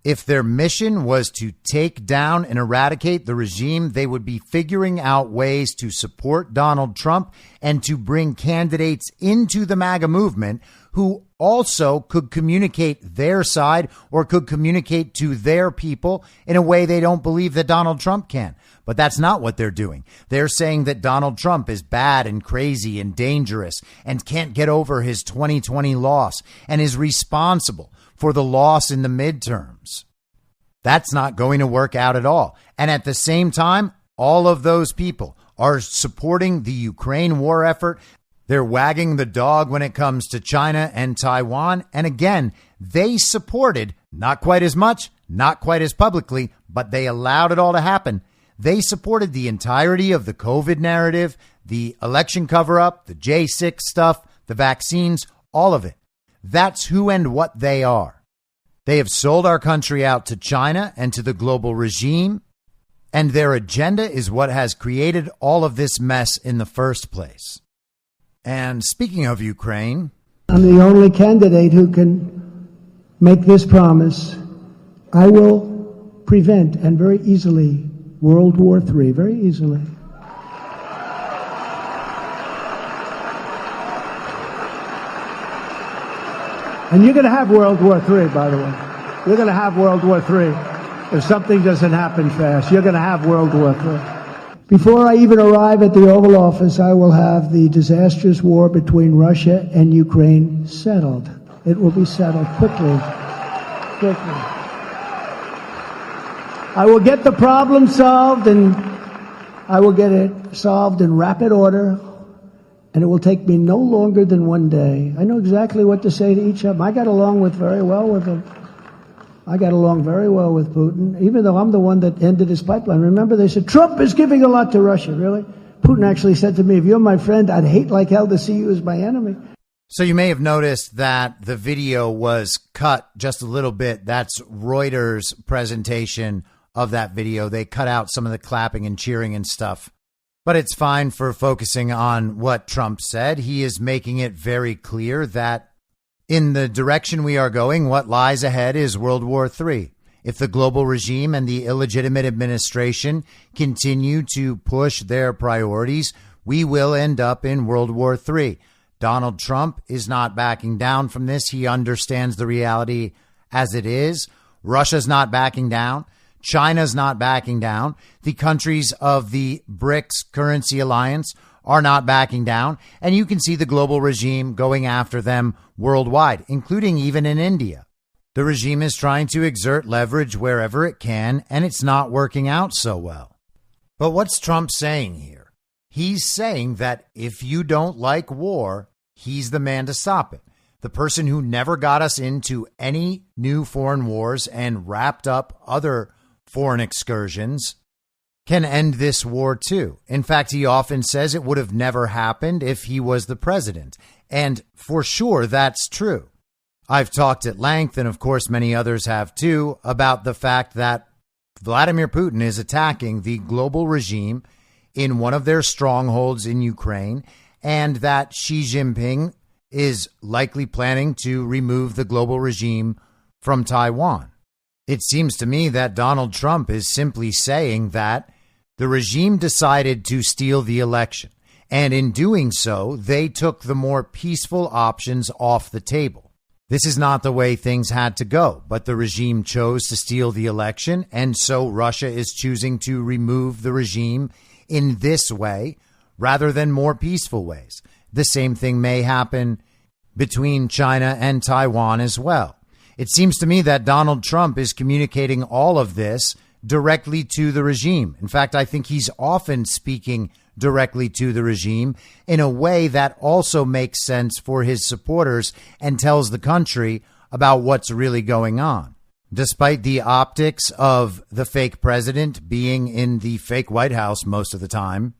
If their mission was to take down and eradicate the regime, they would be figuring out ways to support Donald Trump and to bring candidates into the MAGA movement who also could communicate their side or could communicate to their people in a way they don't believe that Donald Trump can. But that's not what they're doing. They're saying that Donald Trump is bad and crazy and dangerous and can't get over his 2020 loss and is responsible for the loss in the midterms. That's not going to work out at all. And at the same time, all of those people are supporting the Ukraine war effort. They're wagging the dog when it comes to China and Taiwan. And again, they supported, not quite as much, not quite as publicly, but they allowed it all to happen. They supported the entirety of the COVID narrative, the election cover-up, the J6 stuff, the vaccines, all of it. That's who and what they are. They have sold our country out to China and to the global regime, and their agenda is what has created all of this mess in the first place. And speaking of Ukraine, I'm the only candidate who can make this promise. I will prevent, and very easily, World War III, very easily. And you're going to have World War III, by the way. You're going to have World War III. If something doesn't happen fast, you're going to have World War III. Before I even arrive at the Oval Office, I will have the disastrous war between Russia and Ukraine settled. It will be settled quickly. Quickly. I will get the problem solved, and I will get it solved in rapid order. And it will take me no longer than one day. I know exactly what to say to each of them. I got along very well with them. I got along very well with Putin, even though I'm the one that ended his pipeline. Remember, they said, Trump is giving a lot to Russia. Really? Putin actually said to me, if you're my friend, I'd hate like hell to see you as my enemy. So you may have noticed that the video was cut just a little bit. That's Reuters' presentation of that video. They cut out some of the clapping and cheering and stuff. But it's fine for focusing on what Trump said. He is making it very clear that in the direction we are going, what lies ahead is World War III. If the global regime and the illegitimate administration continue to push their priorities, we will end up in World War III. Donald Trump is not backing down from this. He understands the reality as it is. Russia's not backing down. China's not backing down. The countries of the BRICS currency alliance are not backing down. And you can see the global regime going after them worldwide, including even in India. The regime is trying to exert leverage wherever it can, and it's not working out so well. But what's Trump saying here? He's saying that if you don't like war, he's the man to stop it. the person who never got us into any new foreign wars and wrapped up other foreign excursions, can end this war too. In fact, he often says it would have never happened if he was the president. And for sure, that's true. I've talked at length, and of course many others have too, about the fact that Vladimir Putin is attacking the global regime in one of their strongholds in Ukraine, and that Xi Jinping is likely planning to remove the global regime from Taiwan. It seems to me that Donald Trump is simply saying that the regime decided to steal the election, and in doing so, they took the more peaceful options off the table. This is not the way things had to go, but the regime chose to steal the election, and so Russia is choosing to remove the regime in this way rather than more peaceful ways. The same thing may happen between China and Taiwan as well. It seems to me that Donald Trump is communicating all of this directly to the regime. In fact, I think he's often speaking directly to the regime in a way that also makes sense for his supporters and tells the country about what's really going on. Despite the optics of the fake president being in the fake White House most of the time,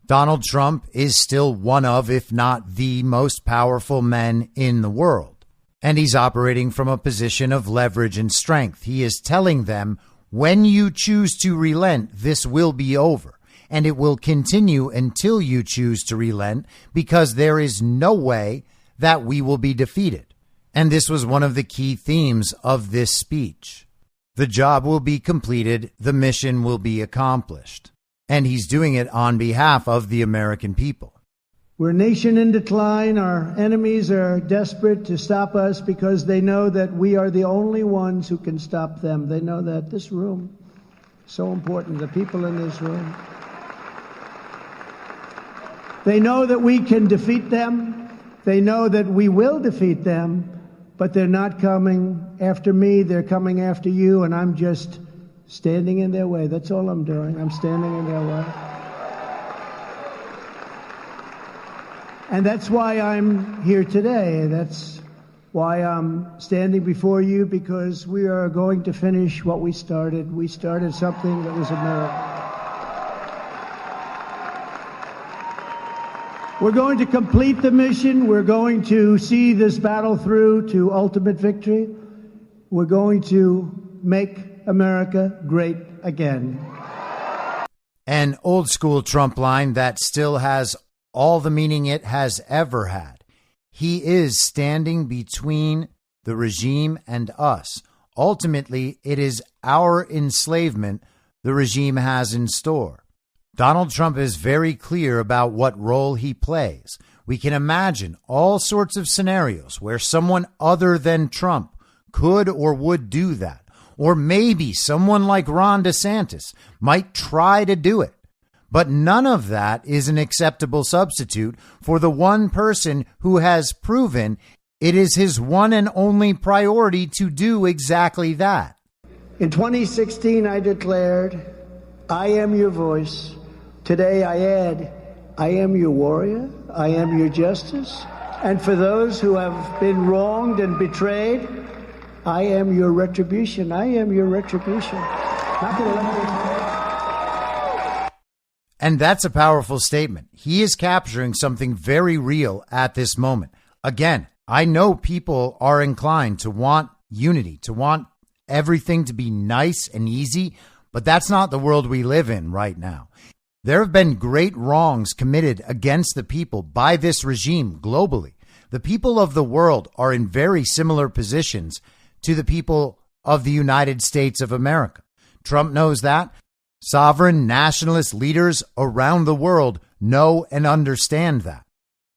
Donald Trump is still one of, if not the most powerful men in the world. And he's operating from a position of leverage and strength. He is telling them, when you choose to relent, this will be over. And it will continue until you choose to relent, because there is no way that we will be defeated. And this was one of the key themes of this speech. The job will be completed. The mission will be accomplished. And he's doing it on behalf of the American people. We're a nation in decline. Our enemies are desperate to stop us because they know that we are the only ones who can stop them. They know that. This room is so important, the people in this room. They know that we can defeat them. They know that we will defeat them, but they're not coming after me. They're coming after you, and I'm just standing in their way. That's all I'm doing. I'm standing in their way. And that's why I'm here today. That's why I'm standing before you, because we are going to finish what we started. We started something that was a miracle. We're going to complete the mission. We're going to see this battle through to ultimate victory. We're going to make America great again. An old school Trump line that still has all the meaning it has ever had. He is standing between the regime and us. Ultimately, it is our enslavement the regime has in store. Donald Trump is very clear about what role he plays. We can imagine all sorts of scenarios where someone other than Trump could or would do that. Or maybe someone like Ron DeSantis might try to do it. But none of that is an acceptable substitute for the one person who has proven it is his one and only priority to do exactly that. In 2016, I declared, I am your voice. Today I add, I am your warrior, I am your justice, and for those who have been wronged and betrayed, I am your retribution. I am your retribution. Not gonna let you... And that's a powerful statement. He is capturing something very real at this moment. Again, I know people are inclined to want unity, to want everything to be nice and easy, but that's not the world we live in right now. There have been great wrongs committed against the people by this regime globally. The people of the world are in very similar positions to the people of the United States of America. Trump knows that. Sovereign nationalist leaders around the world know and understand that.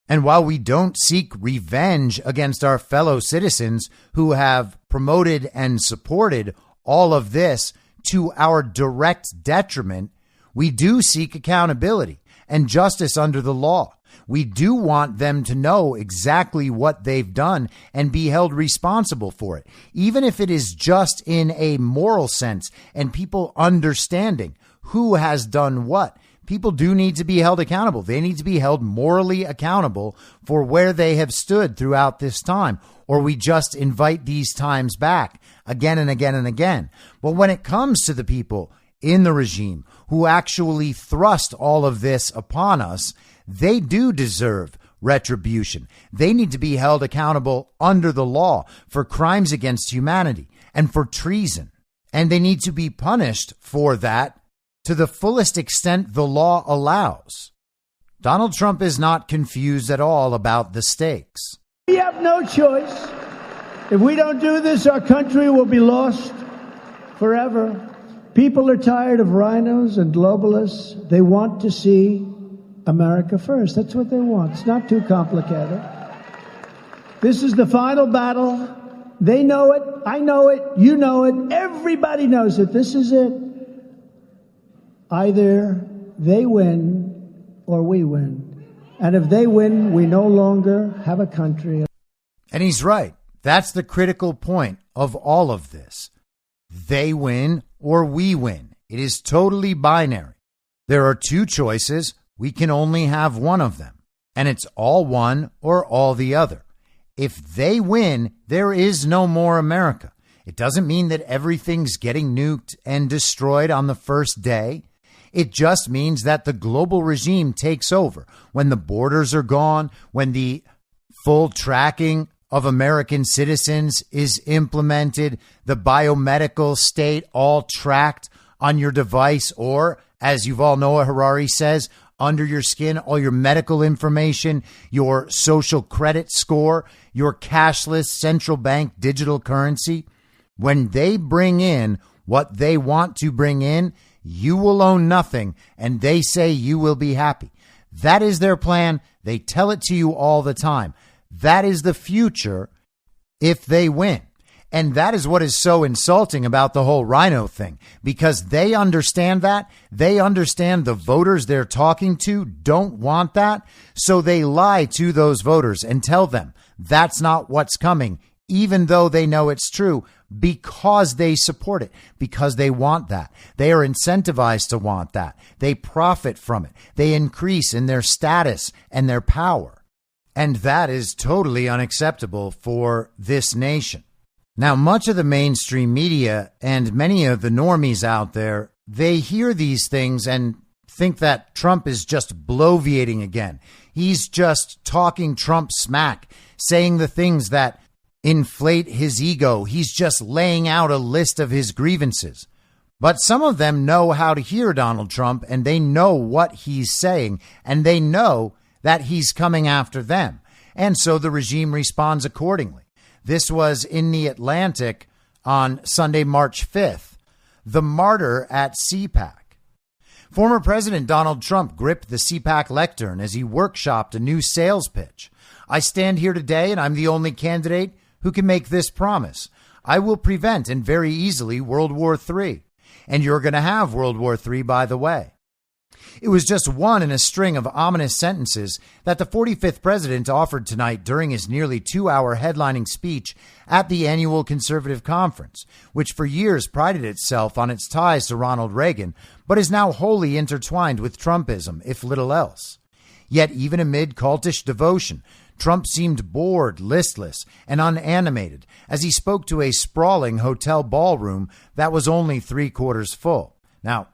And while we don't seek revenge against our fellow citizens who have promoted and supported all of this to our direct detriment, we do seek accountability and justice under the law. We do want them to know exactly what they've done and be held responsible for it, even if it is just in a moral sense and people understanding who has done what. people do need to be held accountable. They need to be held morally accountable for where they have stood throughout this time, or we just invite these times back again and again and again. But when it comes to the people in the regime who actually thrust all of this upon us, they do deserve retribution. They need to be held accountable under the law for crimes against humanity and for treason. And they need to be punished for that to the fullest extent the law allows. Donald Trump is not confused at all about the stakes. We have no choice. If we don't do this, our country will be lost forever. People are tired of rhinos and globalists. They want to see America first. That's what they want. It's not too complicated. This is the final battle. They know it. I know it. You know it. Everybody knows it. This is it. Either they win or we win. And if they win, we no longer have a country. And he's right. That's the critical point of all of this. They win or we win. It is totally binary. There are two choices. We can only have one of them. And it's all one or all the other. If they win, there is no more America. It doesn't mean that everything's getting nuked and destroyed on the first day. It just means that the global regime takes over. When the borders are gone, when the full tracking of American citizens is implemented, the biomedical state all tracked on your device, or, as you've all know, Harari says, under your skin, all your medical information, your social credit score, your cashless central bank digital currency. When they bring in what they want to bring in, you will own nothing, and they say you will be happy. That is their plan. They tell it to you all the time. That is the future if they win. And that is what is so insulting about the whole rhino thing, because they understand that. They understand the voters they're talking to don't want that. So they lie to those voters and tell them that's not what's coming, even though they know it's true, because they support it, because they want that. They are incentivized to want that. They profit from it. They increase in their status and their power. And that is totally unacceptable for this nation. Now, much of the mainstream media and many of the normies out there, they hear these things and think that Trump is just bloviating again. He's just talking Trump smack, saying the things that inflate his ego. He's just laying out a list of his grievances. But some of them know how to hear Donald Trump, and they know what he's saying, and they know that he's coming after them. And so the regime responds accordingly. This was in The Atlantic on Sunday, March 5th. The martyr at CPAC. Former President Donald Trump gripped the CPAC lectern as he workshopped a new sales pitch. I stand here today, and I'm the only candidate who can make this promise. I will prevent, and very easily, World War III. And you're going to have World War III, by the way. It was just one in a string of ominous sentences that the 45th president offered tonight during his nearly 2-hour headlining speech at the annual conservative conference, which for years prided itself on its ties to Ronald Reagan, but is now wholly intertwined with Trumpism, if little else. Yet even amid cultish devotion, Trump seemed bored, listless, and unanimated as he spoke to a sprawling hotel ballroom that was only 3/4 full. Now,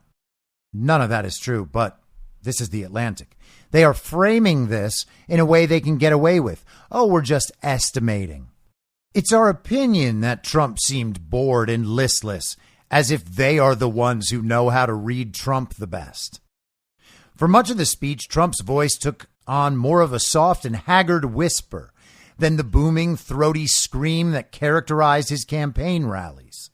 none of that is true, but this is The Atlantic. They are framing this in a way they can get away with. Oh, we're just estimating. It's our opinion that Trump seemed bored and listless, as if they are the ones who know how to read Trump the best. For much of the speech, Trump's voice took on more of a soft and haggard whisper than the booming, throaty scream that characterized his campaign rallies.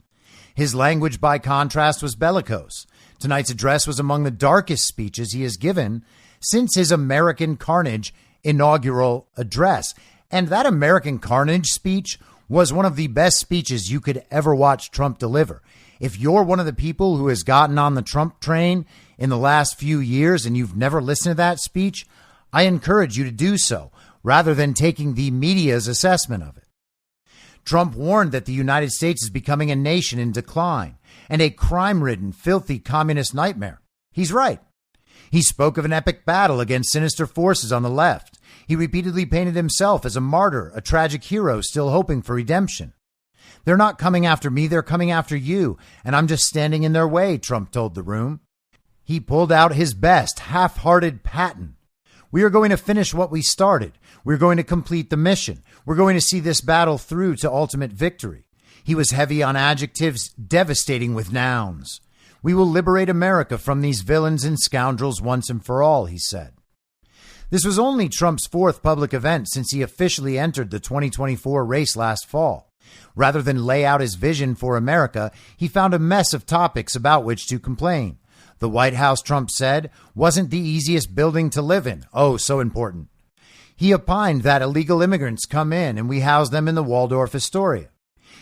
His language, by contrast, was bellicose. Tonight's address was among the darkest speeches he has given since his American Carnage inaugural address. And that American Carnage speech was one of the best speeches you could ever watch Trump deliver. If you're one of the people who has gotten on the Trump train in the last few years and you've never listened to that speech, I encourage you to do so rather than taking the media's assessment of it. Trump warned that the United States is becoming a nation in decline and a crime-ridden, filthy communist nightmare. He's right. He spoke of an epic battle against sinister forces on the left. He repeatedly painted himself as a martyr, a tragic hero still hoping for redemption. They're not coming after me, they're coming after you, and I'm just standing in their way, Trump told the room. He pulled out his best, half-hearted paten. We are going to finish what we started. We're going to complete the mission. We're going to see this battle through to ultimate victory. He was heavy on adjectives, devastating with nouns. We will liberate America from these villains and scoundrels once and for all, he said. This was only Trump's fourth public event since he officially entered the 2024 race last fall. Rather than lay out his vision for America, he found a mess of topics about which to complain. The White House, Trump said, wasn't the easiest building to live in. Oh, so important. He opined that illegal immigrants come in and we house them in the Waldorf Astoria.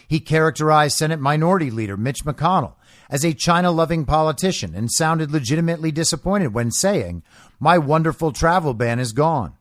He characterized Senate Minority Leader Mitch McConnell as a China-loving politician and sounded legitimately disappointed when saying, "My wonderful travel ban is gone."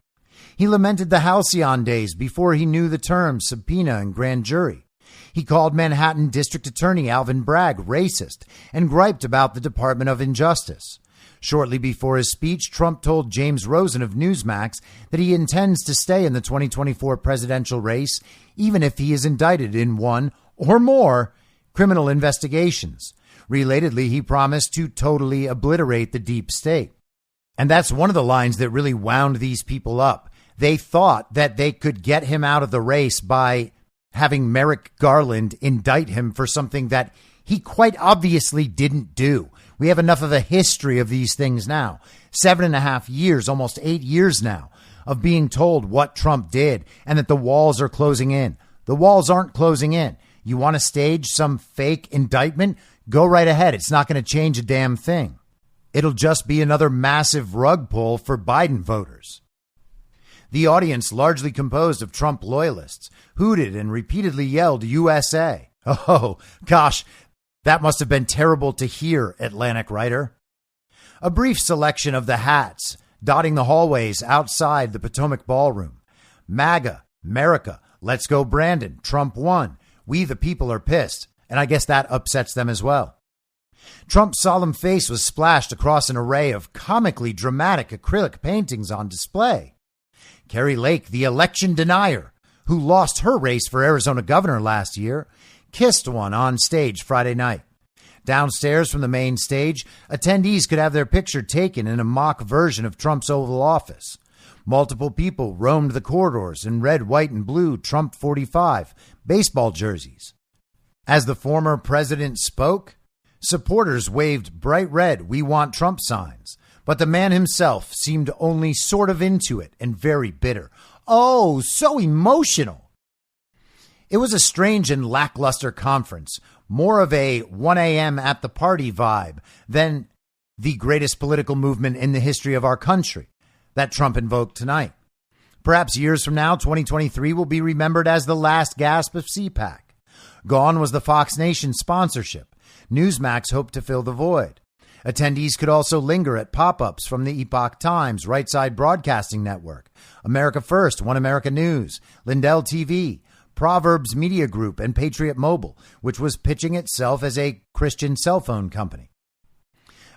He lamented the halcyon days before he knew the terms subpoena and grand jury. He called Manhattan District Attorney Alvin Bragg racist and griped about the Department of Injustice. Shortly before his speech, Trump told James Rosen of Newsmax that he intends to stay in the 2024 presidential race, even if he is indicted in one or more criminal investigations. Relatedly, he promised to totally obliterate the deep state. And that's one of the lines that really wound these people up. They thought that they could get him out of the race by having Merrick Garland indict him for something that he quite obviously didn't do. We have enough of a history of these things now. 7.5 years, almost 8 years now, of being told what Trump did and that the walls are closing in. The walls aren't closing in. You want to stage some fake indictment? Go right ahead. It's not going to change a damn thing. It'll just be another massive rug pull for Biden voters. The audience, largely composed of Trump loyalists, hooted and repeatedly yelled USA. Oh, gosh, that must have been terrible to hear, Atlantic writer. A brief selection of the hats dotting the hallways outside the Potomac Ballroom. MAGA, America, Let's Go Brandon, Trump won, We the People are pissed, and I guess that upsets them as well. Trump's solemn face was splashed across an array of comically dramatic acrylic paintings on display. Carrie Lake, the election denier, who lost her race for Arizona governor last year, kissed one on stage Friday night. Downstairs from the main stage, attendees could have their picture taken in a mock version of Trump's Oval Office. Multiple people roamed the corridors in red, white, and blue Trump 45 baseball jerseys. As the former president spoke, supporters waved bright red "We Want Trump" signs, but the man himself seemed only sort of into it and very bitter. Oh, so emotional. It was a strange and lackluster conference, more of a 1 a.m. at the party vibe than the greatest political movement in the history of our country that Trump invoked tonight. Perhaps years from now, 2023 will be remembered as the last gasp of CPAC. Gone was the Fox Nation sponsorship. Newsmax hoped to fill the void. Attendees could also linger at pop-ups from the Epoch Times, Right Side Broadcasting Network, America First, One America News, Lindell TV, Proverbs Media Group, and Patriot Mobile, which was pitching itself as a Christian cell phone company.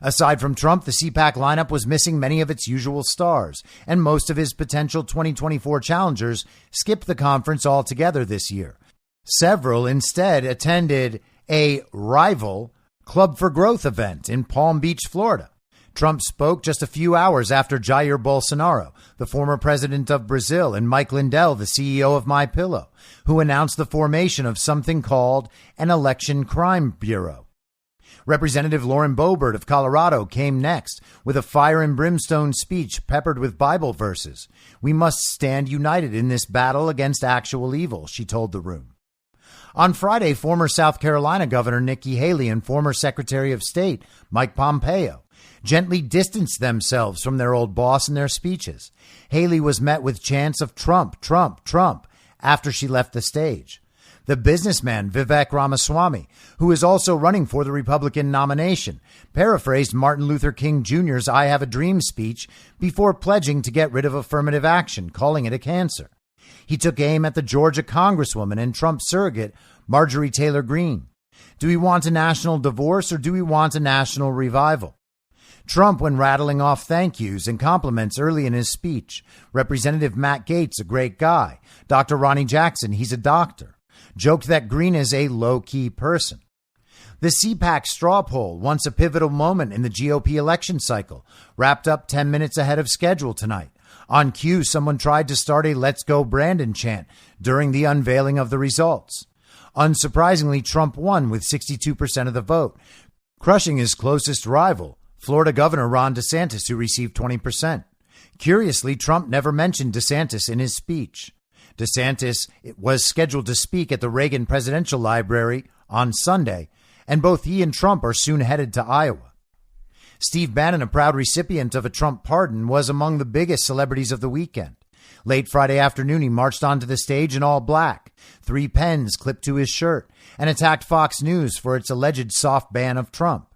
Aside from Trump, the CPAC lineup was missing many of its usual stars, and most of his potential 2024 challengers skipped the conference altogether this year. Several instead attended a rival Club for Growth event in Palm Beach, Florida. Trump spoke just a few hours after Jair Bolsonaro, the former president of Brazil, and Mike Lindell, the CEO of MyPillow, who announced the formation of something called an Election Crime Bureau. Representative Lauren Boebert of Colorado came next with a fire and brimstone speech peppered with Bible verses. "We must stand united in this battle against actual evil," she told the room. On Friday, former South Carolina Governor Nikki Haley and former Secretary of State Mike Pompeo gently distanced themselves from their old boss in their speeches. Haley was met with chants of Trump, Trump, Trump after she left the stage. The businessman Vivek Ramaswamy, who is also running for the Republican nomination, paraphrased Martin Luther King Jr.'s "I Have a Dream" speech before pledging to get rid of affirmative action, calling it a cancer. He took aim at the Georgia Congresswoman and Trump surrogate Marjorie Taylor Greene. Do we want a national divorce or do we want a national revival? Trump when rattling off thank yous and compliments early in his speech. Representative Matt Gaetz, a great guy. Dr. Ronnie Jackson, he's a doctor. Joked that Green is a low-key person. The CPAC straw poll, once a pivotal moment in the GOP election cycle, wrapped up 10 minutes ahead of schedule tonight. On cue, someone tried to start a Let's Go Brandon chant during the unveiling of the results. Unsurprisingly, Trump won with 62% of the vote, crushing his closest rival, Florida Governor Ron DeSantis, who received 20%. Curiously, Trump never mentioned DeSantis in his speech. DeSantis was scheduled to speak at the Reagan Presidential Library on Sunday, and both he and Trump are soon headed to Iowa. Steve Bannon, a proud recipient of a Trump pardon, was among the biggest celebrities of the weekend. Late Friday afternoon, he marched onto the stage in all black, 3 pens clipped to his shirt, and attacked Fox News for its alleged soft ban of Trump.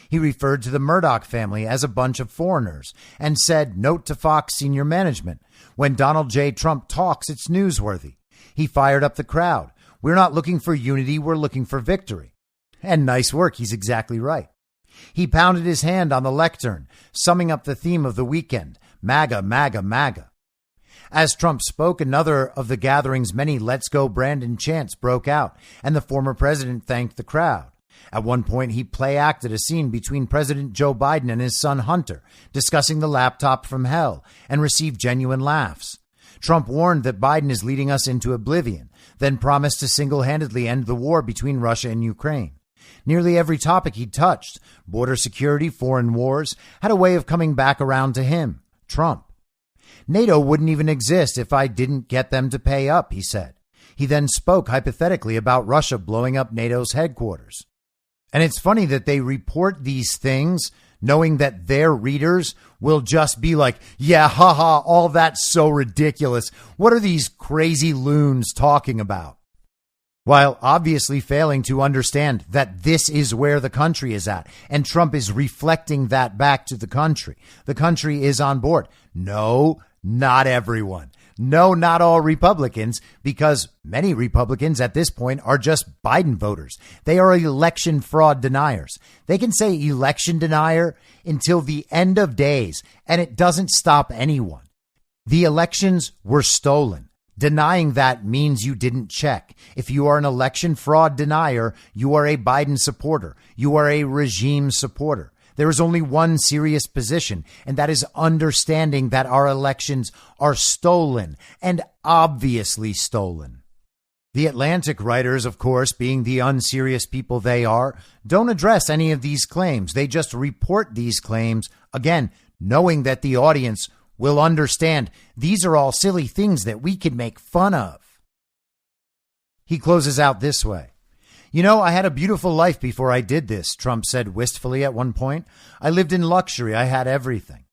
He referred to the Murdoch family as a bunch of foreigners and said, note to Fox senior management, when Donald J. Trump talks, it's newsworthy. He fired up the crowd. We're not looking for unity, we're looking for victory. And nice work, he's exactly right. He pounded his hand on the lectern, summing up the theme of the weekend, MAGA, MAGA, MAGA. As Trump spoke, another of the gathering's many Let's Go Brandon chants broke out, and the former president thanked the crowd. At one point, he play-acted a scene between President Joe Biden and his son Hunter, discussing the laptop from hell, and received genuine laughs. Trump warned that Biden is leading us into oblivion, then promised to single-handedly end the war between Russia and Ukraine. Nearly every topic he touched, border security, foreign wars, had a way of coming back around to him, Trump. NATO wouldn't even exist if I didn't get them to pay up, he said. He then spoke hypothetically about Russia blowing up NATO's headquarters. And it's funny that they report these things knowing that their readers will just be like, yeah, haha, all that's so ridiculous. What are these crazy loons talking about? While obviously failing to understand that this is where the country is at, and Trump is reflecting that back to the country. The country is on board. No, not everyone. No, not all Republicans, because many Republicans at this point are just Biden voters. They are election fraud deniers. They can say election denier until the end of days, and it doesn't stop anyone. The elections were stolen. Denying that means you didn't check. If you are an election fraud denier, you are a Biden supporter. You are a regime supporter. There is only one serious position, and that is understanding that our elections are stolen, and obviously stolen. The Atlantic writers, of course, being the unserious people they are, don't address any of these claims. They just report these claims, again, knowing that the audience will understand these are all silly things that we can make fun of. He closes out this way. You know, I had a beautiful life before I did this, Trump said wistfully at one point. I lived in luxury. I had everything.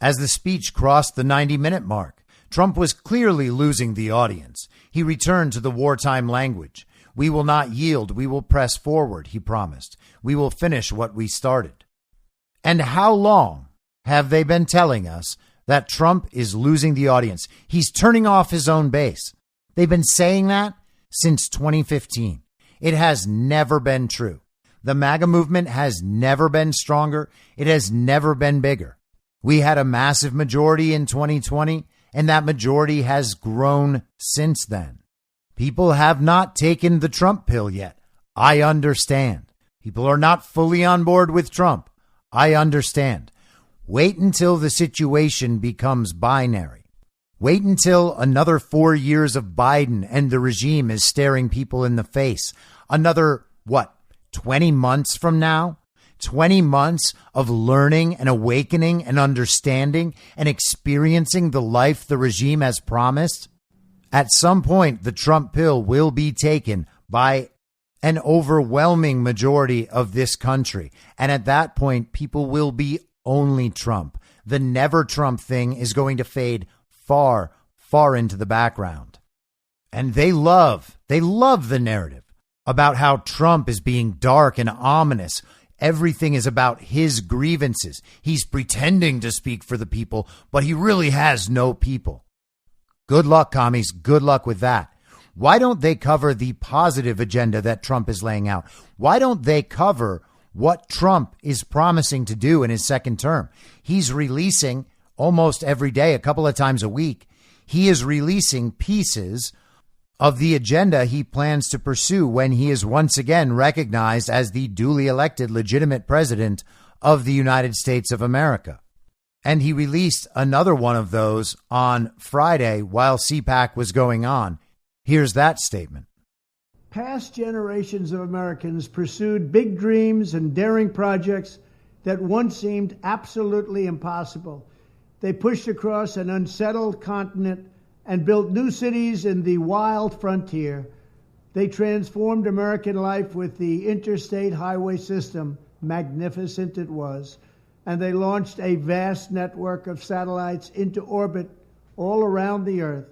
As the speech crossed the 90-minute mark, Trump was clearly losing the audience. He returned to the wartime language. We will not yield. We will press forward, he promised. We will finish what we started. And how long have they been telling us that Trump is losing the audience? He's turning off his own base. They've been saying that since 2015. It has never been true. The MAGA movement has never been stronger. It has never been bigger. We had a massive majority in 2020, and that majority has grown since then. People have not taken the Trump pill yet. I understand. People are not fully on board with Trump. I understand. Wait until the situation becomes binary. Wait until another 4 years of Biden and the regime is staring people in the face. Another, 20 months from now? 20 months of learning and awakening and understanding and experiencing the life the regime has promised? At some point, the Trump pill will be taken by an overwhelming majority of this country. And at that point, people will be only Trump. The never Trump thing is going to fade far, far into the background. And they love the narrative about how Trump is being dark and ominous. Everything is about his grievances. He's pretending to speak for the people, but he really has no people. Good luck, commies. Good luck with that. Why don't they cover the positive agenda that Trump is laying out? Why don't they cover what Trump is promising to do in his second term. He's releasing almost every day, a couple of times a week. He is releasing pieces of the agenda he plans to pursue when he is once again recognized as the duly elected legitimate president of the United States of America. And he released another one of those on Friday while CPAC was going on. Here's that statement. Past generations of Americans pursued big dreams and daring projects that once seemed absolutely impossible. They pushed across an unsettled continent and built new cities in the wild frontier. They transformed American life with the interstate highway system. Magnificent it was. And they launched a vast network of satellites into orbit all around the earth.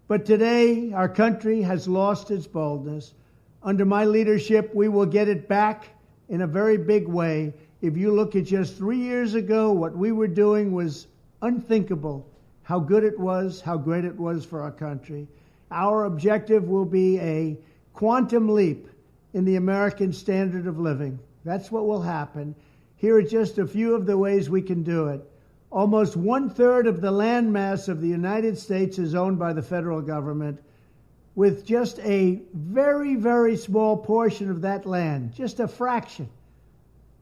But today, our country has lost its boldness. Under my leadership, we will get it back in a very big way. If you look at just 3 years ago, what we were doing was unthinkable. How good it was, how great it was for our country. Our objective will be a quantum leap in the American standard of living. That's what will happen. Here are just a few of the ways we can do it. Almost 1/3 of the land mass of the United States is owned by the federal government, with just a very, very small portion of that land, just a fraction,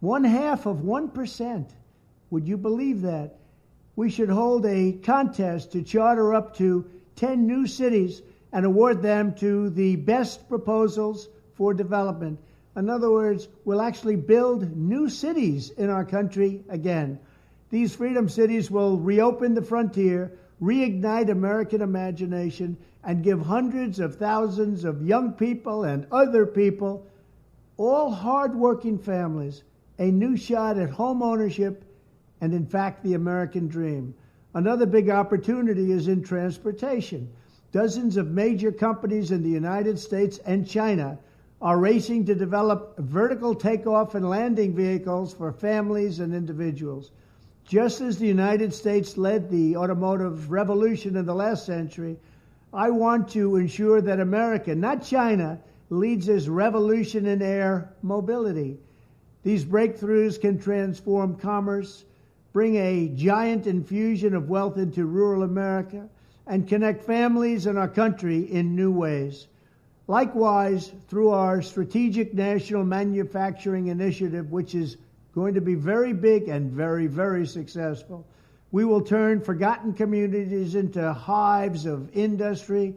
1/2 of 1%. Would you believe that? We should hold a contest to charter up to 10 new cities and award them to the best proposals for development. In other words, we'll actually build new cities in our country again. These freedom cities will reopen the frontier, reignite American imagination, and give hundreds of thousands of young people and other people, all hardworking families, a new shot at home ownership and, in fact, the American dream. Another big opportunity is in transportation. Dozens of major companies in the United States and China are racing to develop vertical takeoff and landing vehicles for families and individuals. Just as the United States led the automotive revolution in the last century, I want to ensure that America, not China, leads this revolution in air mobility. These breakthroughs can transform commerce, bring a giant infusion of wealth into rural America, and connect families in our country in new ways. Likewise, through our Strategic National Manufacturing Initiative, which is going to be very big and very, very successful, we will turn forgotten communities into hives of industry,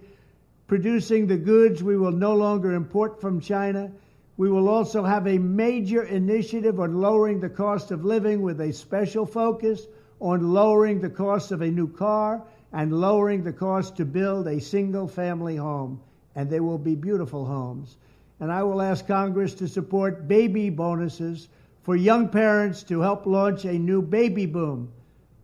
producing the goods we will no longer import from China. We will also have a major initiative on lowering the cost of living with a special focus on lowering the cost of a new car and lowering the cost to build a single-family home. And they will be beautiful homes. And I will ask Congress to support baby bonuses for young parents to help launch a new baby boom.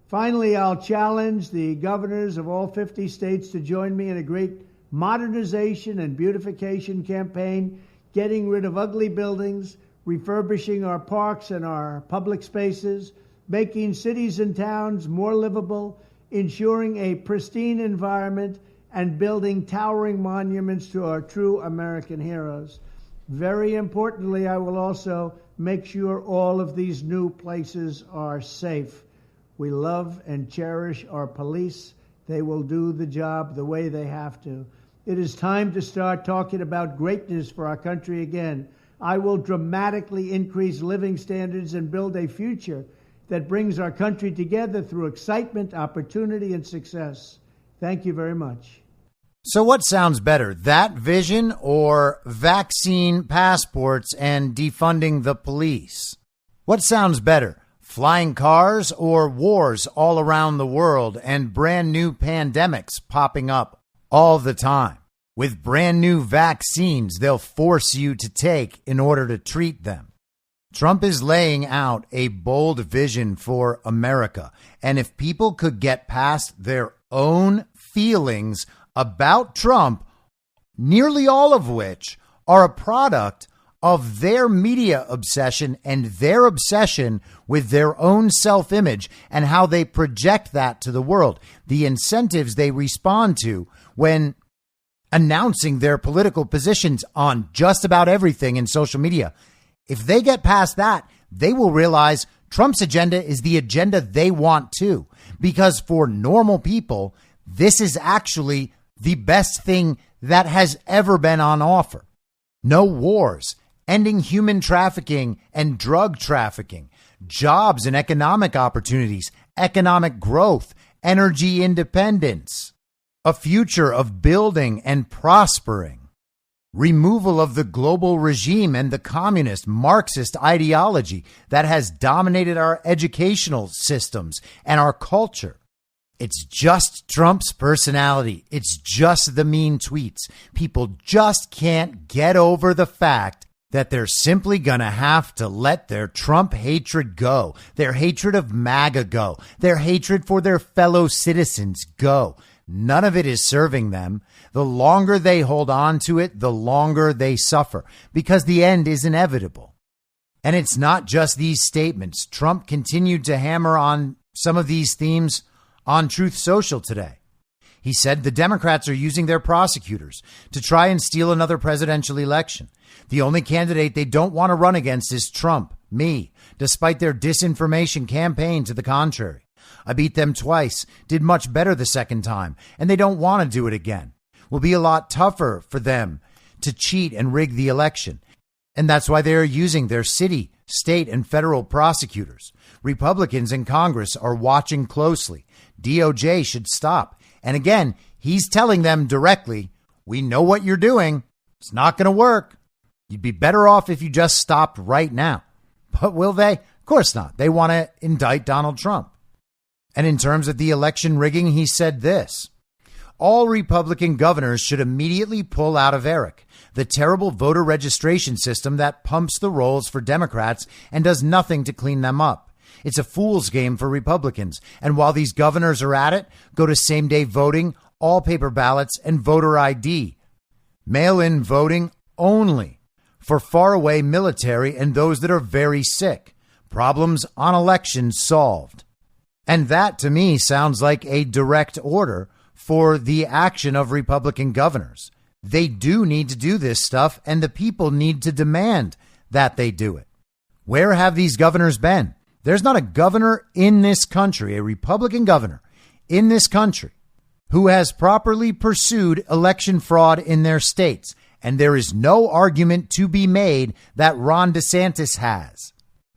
Finally, I'll challenge the governors of all 50 states to join me in a great modernization and beautification campaign, getting rid of ugly buildings, refurbishing our parks and our public spaces, making cities and towns more livable, ensuring a pristine environment, and building towering monuments to our true American heroes. Very importantly, I will also make sure all of these new places are safe. We love and cherish our police. They will do the job the way they have to. It is time to start talking about greatness for our country again. I will dramatically increase living standards and build a future that brings our country together through excitement, opportunity, and success. Thank you very much. So what sounds better, that vision or vaccine passports and defunding the police? What sounds better, flying cars or wars all around the world and brand new pandemics popping up all the time with brand new vaccines they'll force you to take in order to treat them? Trump is laying out a bold vision for America. And if people could get past their own feelings about Trump, nearly all of which are a product of their media obsession and their obsession with their own self-image and how they project that to the world, the incentives they respond to when announcing their political positions on just about everything in social media. If they get past that, they will realize Trump's agenda is the agenda they want too. Because for normal people, this is actually the best thing that has ever been on offer. No wars, ending human trafficking and drug trafficking, jobs and economic opportunities, economic growth, energy independence, a future of building and prospering, removal of the global regime and the communist Marxist ideology that has dominated our educational systems and our culture. It's just Trump's personality. It's just the mean tweets. People just can't get over the fact that they're simply going to have to let their Trump hatred go, their hatred of MAGA go, their hatred for their fellow citizens go. None of it is serving them. The longer they hold on to it, the longer they suffer, because the end is inevitable. And it's not just these statements. Trump continued to hammer on some of these themes on Truth Social today. He said the Democrats are using their prosecutors to try and steal another presidential election. The only candidate they don't want to run against is Trump, me, despite their disinformation campaign to the contrary. I beat them twice, did much better the second time, and they don't want to do it again. Will be a lot tougher for them to cheat and rig the election. And that's why they are using their city, state, and federal prosecutors. Republicans in Congress are watching closely. DOJ should stop. And again, he's telling them directly, we know what you're doing. It's not going to work. You'd be better off if you just stopped right now. But will they? Of course not. They want to indict Donald Trump. And in terms of the election rigging, he said this: all Republican governors should immediately pull out of ERIC, the terrible voter registration system that pumps the rolls for Democrats and does nothing to clean them up. It's a fool's game for Republicans. And while these governors are at it, go to same-day voting, all paper ballots, and voter ID. Mail-in voting only for faraway military and those that are very sick. Problems on elections solved. And that, to me, sounds like a direct order for the action of Republican governors. They do need to do this stuff, and the people need to demand that they do it. Where have these governors been? There's not a governor in this country, a Republican governor in this country, who has properly pursued election fraud in their states. And there is no argument to be made that Ron DeSantis has.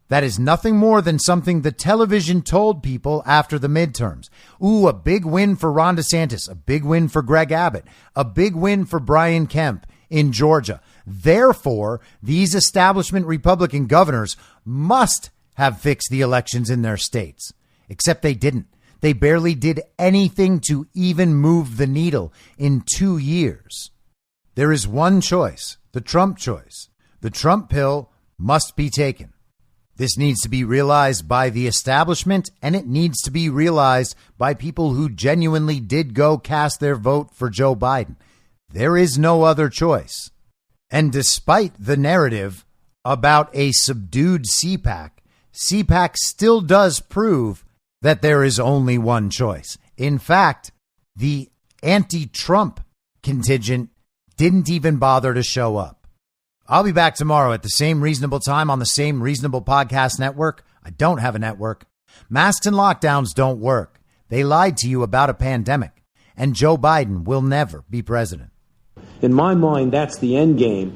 That is nothing more than something the television told people after the midterms. Ooh, a big win for Ron DeSantis, a big win for Greg Abbott, a big win for Brian Kemp in Georgia. Therefore, these establishment Republican governors must have fixed the elections in their states, except they didn't. They barely did anything to even move the needle in 2 years. There is one choice, the Trump choice. The Trump pill must be taken. This needs to be realized by the establishment, and it needs to be realized by people who genuinely did go cast their vote for Joe Biden. There is no other choice. And despite the narrative about a subdued CPAC, CPAC still does prove that there is only one choice. In fact, the anti-Trump contingent didn't even bother to show up. I'll be back tomorrow at the same reasonable time on the same reasonable podcast network. I don't have a network. Masks and lockdowns don't work. They lied to you about a pandemic, and Joe Biden will never be president. In my mind, that's the end game.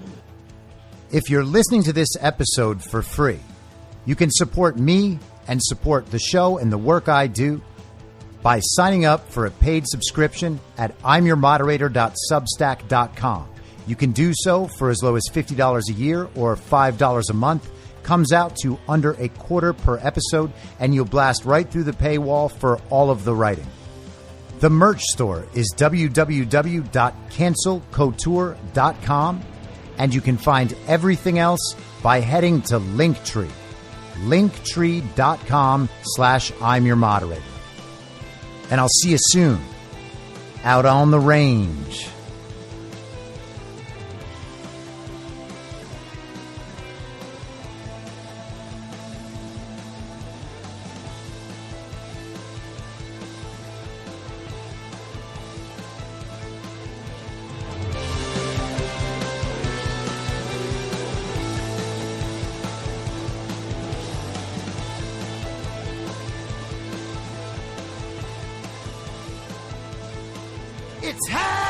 If you're listening to this episode for free, you can support me and support the show and the work I do by signing up for a paid subscription at imyourmoderator.substack.com. You can do so for as low as $50 a year or $5 a month. Comes out to under $0.25 per episode, and you'll blast right through the paywall for all of the writing. The merch store is www.cancelcouture.com, and you can find everything else by heading to Linktree. Linktree.com/I'mYourModerator. And I'll see you soon out on the range. It's happening!